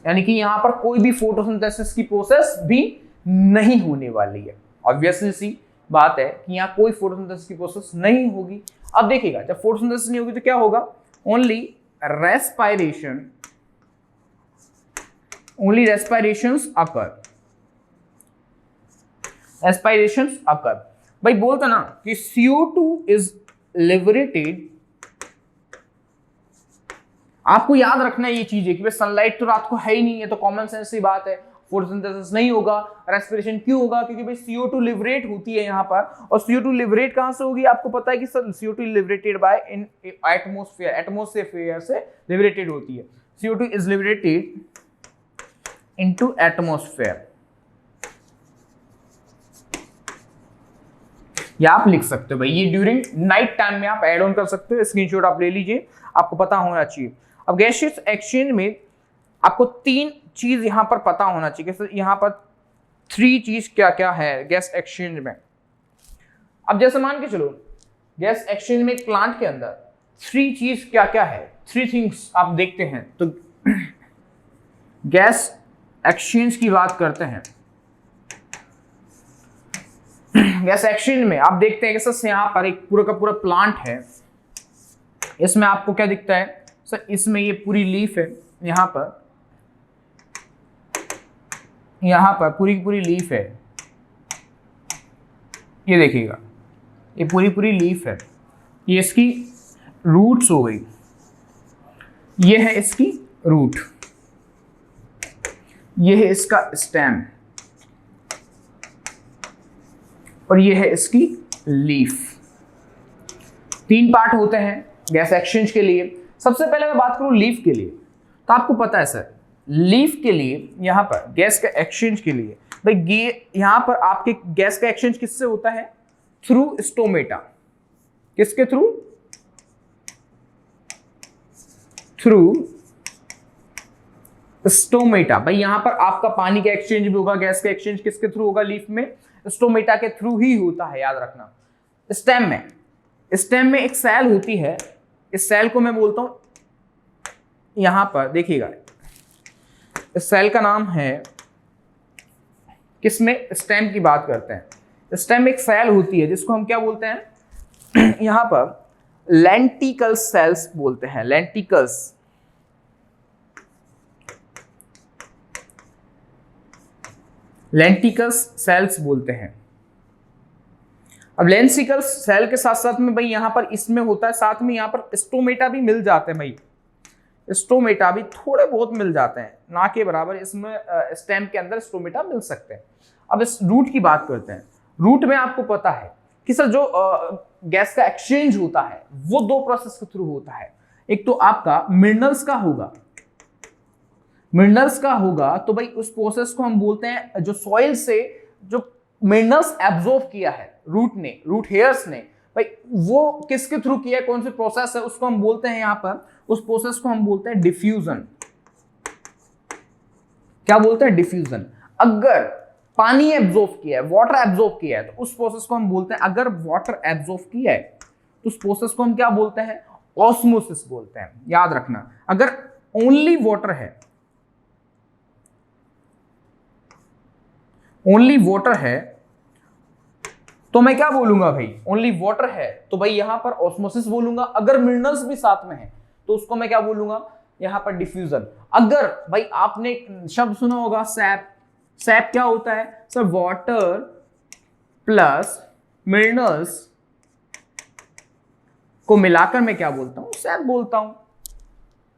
यानी कि यहां पर कोई भी फोटोसिंथेसिस की प्रोसेस भी नहीं होने वाली है। ऑब्वियसली सी बात है कि यहां कोई फोटोसिंथेसिस की प्रोसेस नहीं होगी। अब देखिएगा जब फोटोसिंथेसिस नहीं होगी तो क्या होगा, ओनली रेस्पिरेशंस अकर। भाई बोलता ना कि CO2 इज लिबरेटेड, आपको याद रखना है ये चीजें कि सनलाइट तो रात को है ही नहीं है, तो कॉमन सेंस की बात है, फोटोसिंथेसिस नहीं होगा, रेस्पिरेशन क्यों होगा, क्योंकि भाई CO2 लिबरेट होती है यहाँ पर, और CO2 लिबरेट कहां से होगी, आपको पता है कि CO2 liberated bye in atmosphere से लिबरेटेड होती है। CO2 is liberated into atmosphere, या आप लिख सकते हो भाई ये ड्यूरिंग नाइट टाइम में आप ऐड ऑन कर सकते हो, स्क्रीनशॉट आप ले लीजिए, आपको पता होना चाहिए। अब गैसियस एक्सचेंज में आपको 3 चीज यहां पर पता होना चाहिए, यहां पर 3 चीज क्या क्या है गैस एक्सचेंज में। अब जैसे मान के चलो गैस एक्सचेंज में एक प्लांट के अंदर थ्री चीज क्या क्या है, थ्री थिंग्स आप देखते हैं तो गैस एक्सचेंज की बात करते हैं। गैस एक्सचेंज में आप देखते हैं कि सर यहाँ पर एक पूरा का पूरा प्लांट है, इसमें आपको क्या दिखता है सर, इसमें ये पूरी लीफ है, यहाँ पर पूरी की पूरी लीफ है, ये देखिएगा ये पूरी पूरी लीफ है, ये इसकी रूट्स हो गई, ये है इसकी रूट, ये है इसका स्टेम और ये है इसकी लीफ। तीन पार्ट होते हैं गैस एक्सचेंज के लिए। सबसे पहले मैं बात करूं लीफ के लिए, तो आपको पता है सर लीफ के लिए यहां पर गैस का एक्सचेंज के लिए भाई यहां पर आपके गैस का एक्सचेंज किससे होता है, थ्रू स्टोमेटा। किसके थ्रू, थ्रू स्टोमेटा। भाई यहां पर आपका पानी का एक्सचेंज भी होगा, गैस का एक्सचेंज किसके थ्रू होगा, लीफ में स्टोमेटा के थ्रू ही होता है, याद रखना। स्टेम में एक सेल होती है, इस सेल को मैं बोलता हूं, यहां पर देखिएगा इस सेल का नाम है, किसमें, स्टेम की बात करते हैं। स्टेम में एक सेल होती है जिसको हम क्या बोलते हैं यहां पर लेंटिकल्स सेल्स बोलते हैं, लेंटिकल्स। लेंटिकल्स सेल्स बोलते हैं। अब लेंटिकल्स सेल के साथ साथ में भाई यहां पर इसमें होता है, साथ में यहां पर स्टोमेटा भी मिल जाते हैं भाई, स्टोमेटा भी थोड़े बहुत मिल जाते हैं, ना के बराबर इसमें स्टेम के अंदर स्टोमेटा मिल सकते हैं। अब इस रूट की बात करते हैं। रूट में आपको पता है कि सर जो गैस का एक्सचेंज होता है वो दो प्रोसेस के थ्रू होता है। एक तो आपका मिनरल्स का होगा, मिनरल्स का होगा तो भाई उस प्रोसेस को हम बोलते हैं, जो सॉइल से जो मिनरल्स एब्जॉर्ब किया है रूट ने, रूट हेयर्स ने, भाई वो किसके थ्रू किया है, कौन सी प्रोसेस है, उसको हम बोलते हैं यहां पर, उस प्रोसेस को हम बोलते हैं डिफ्यूजन। क्या बोलते हैं, डिफ्यूजन। अगर पानी एब्जॉर्ब किया है, वाटर एब्जॉर्ब किया है, तो उस प्रोसेस को हम बोलते हैं, अगर वाटर एब्जॉर्ब किया है तो उस प्रोसेस को हम क्या बोलते हैं, ऑस्मोसिस बोलते हैं, याद रखना। अगर ओनली वाटर है, ओनली वाटर है तो मैं क्या बोलूंगा भाई, ओनली वाटर है तो भाई यहां पर ऑस्मोसिस बोलूंगा। अगर मिनरल्स भी साथ में है तो उसको मैं क्या बोलूंगा, यहां पर डिफ्यूजन। अगर भाई आपने शब्द सुना होगा सैप, सैप क्या होता है सर, वाटर प्लस मिनरल्स को मिलाकर मैं क्या बोलता हूं, सैप बोलता हूं।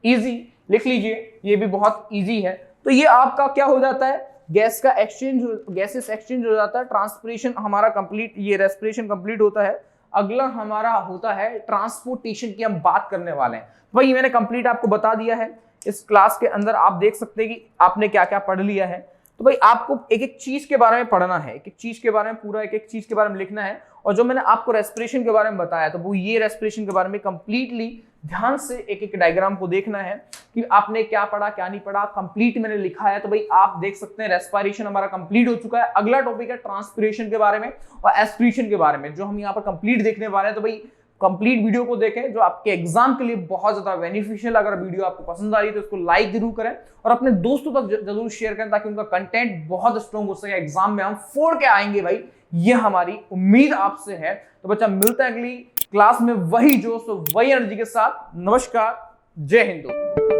इजी, लिख लीजिए, ये भी बहुत इजी है। तो ये आपका क्या हो जाता है, गैस का एक्सचेंज, गैसेस एक्सचेंज हो जाता है, ट्रांसपिरेशन हमारा कंप्लीट, ये रेस्पिरेशन कंप्लीट होता है। अगला हमारा होता है ट्रांसपोर्टेशन की, हम बात करने वाले हैं। वही मैंने कंप्लीट आपको बता दिया है। इस क्लास के अंदर आप देख सकते हैं कि आपने क्या क्या पढ़ लिया है। तो भाई आपको एक एक चीज के बारे में पढ़ना है, एक एक चीज के बारे में, पूरा एक एक चीज के बारे में लिखना है। और जो मैंने आपको रेस्पिरेशन के बारे में बताया तो वो ये रेस्पिरेशन के बारे में कंप्लीटली ध्यान से एक एक डायग्राम को देखना है कि आपने क्या पढ़ा क्या नहीं पढ़ा, कंप्लीट मैंने लिखा है। तो भाई आप देख सकते हैं रेस्पिरेशन हमारा कंप्लीट हो चुका है। अगला टॉपिक है ट्रांसपिरेशन के बारे में और एस्पिरेशन के बारे में, जो हम यहाँ पर कंप्लीट देखने वाले हैं। तो भाई कंप्लीट वीडियो को देखें, जो आपके एग्जाम के लिए बहुत ज्यादा बेनिफिशियल। अगर वीडियो आपको पसंद आ रही है तो इसको लाइक जरूर करें और अपने दोस्तों तक जरूर शेयर करें, ताकि उनका कंटेंट बहुत स्ट्रॉन्ग हो सके। एग्जाम में हम फोड़ के आएंगे भाई, ये हमारी उम्मीद आपसे है। तो बच्चा मिलता है अगली क्लास में वही जोश वही एनर्जी के साथ। नमस्कार, जय हिंद।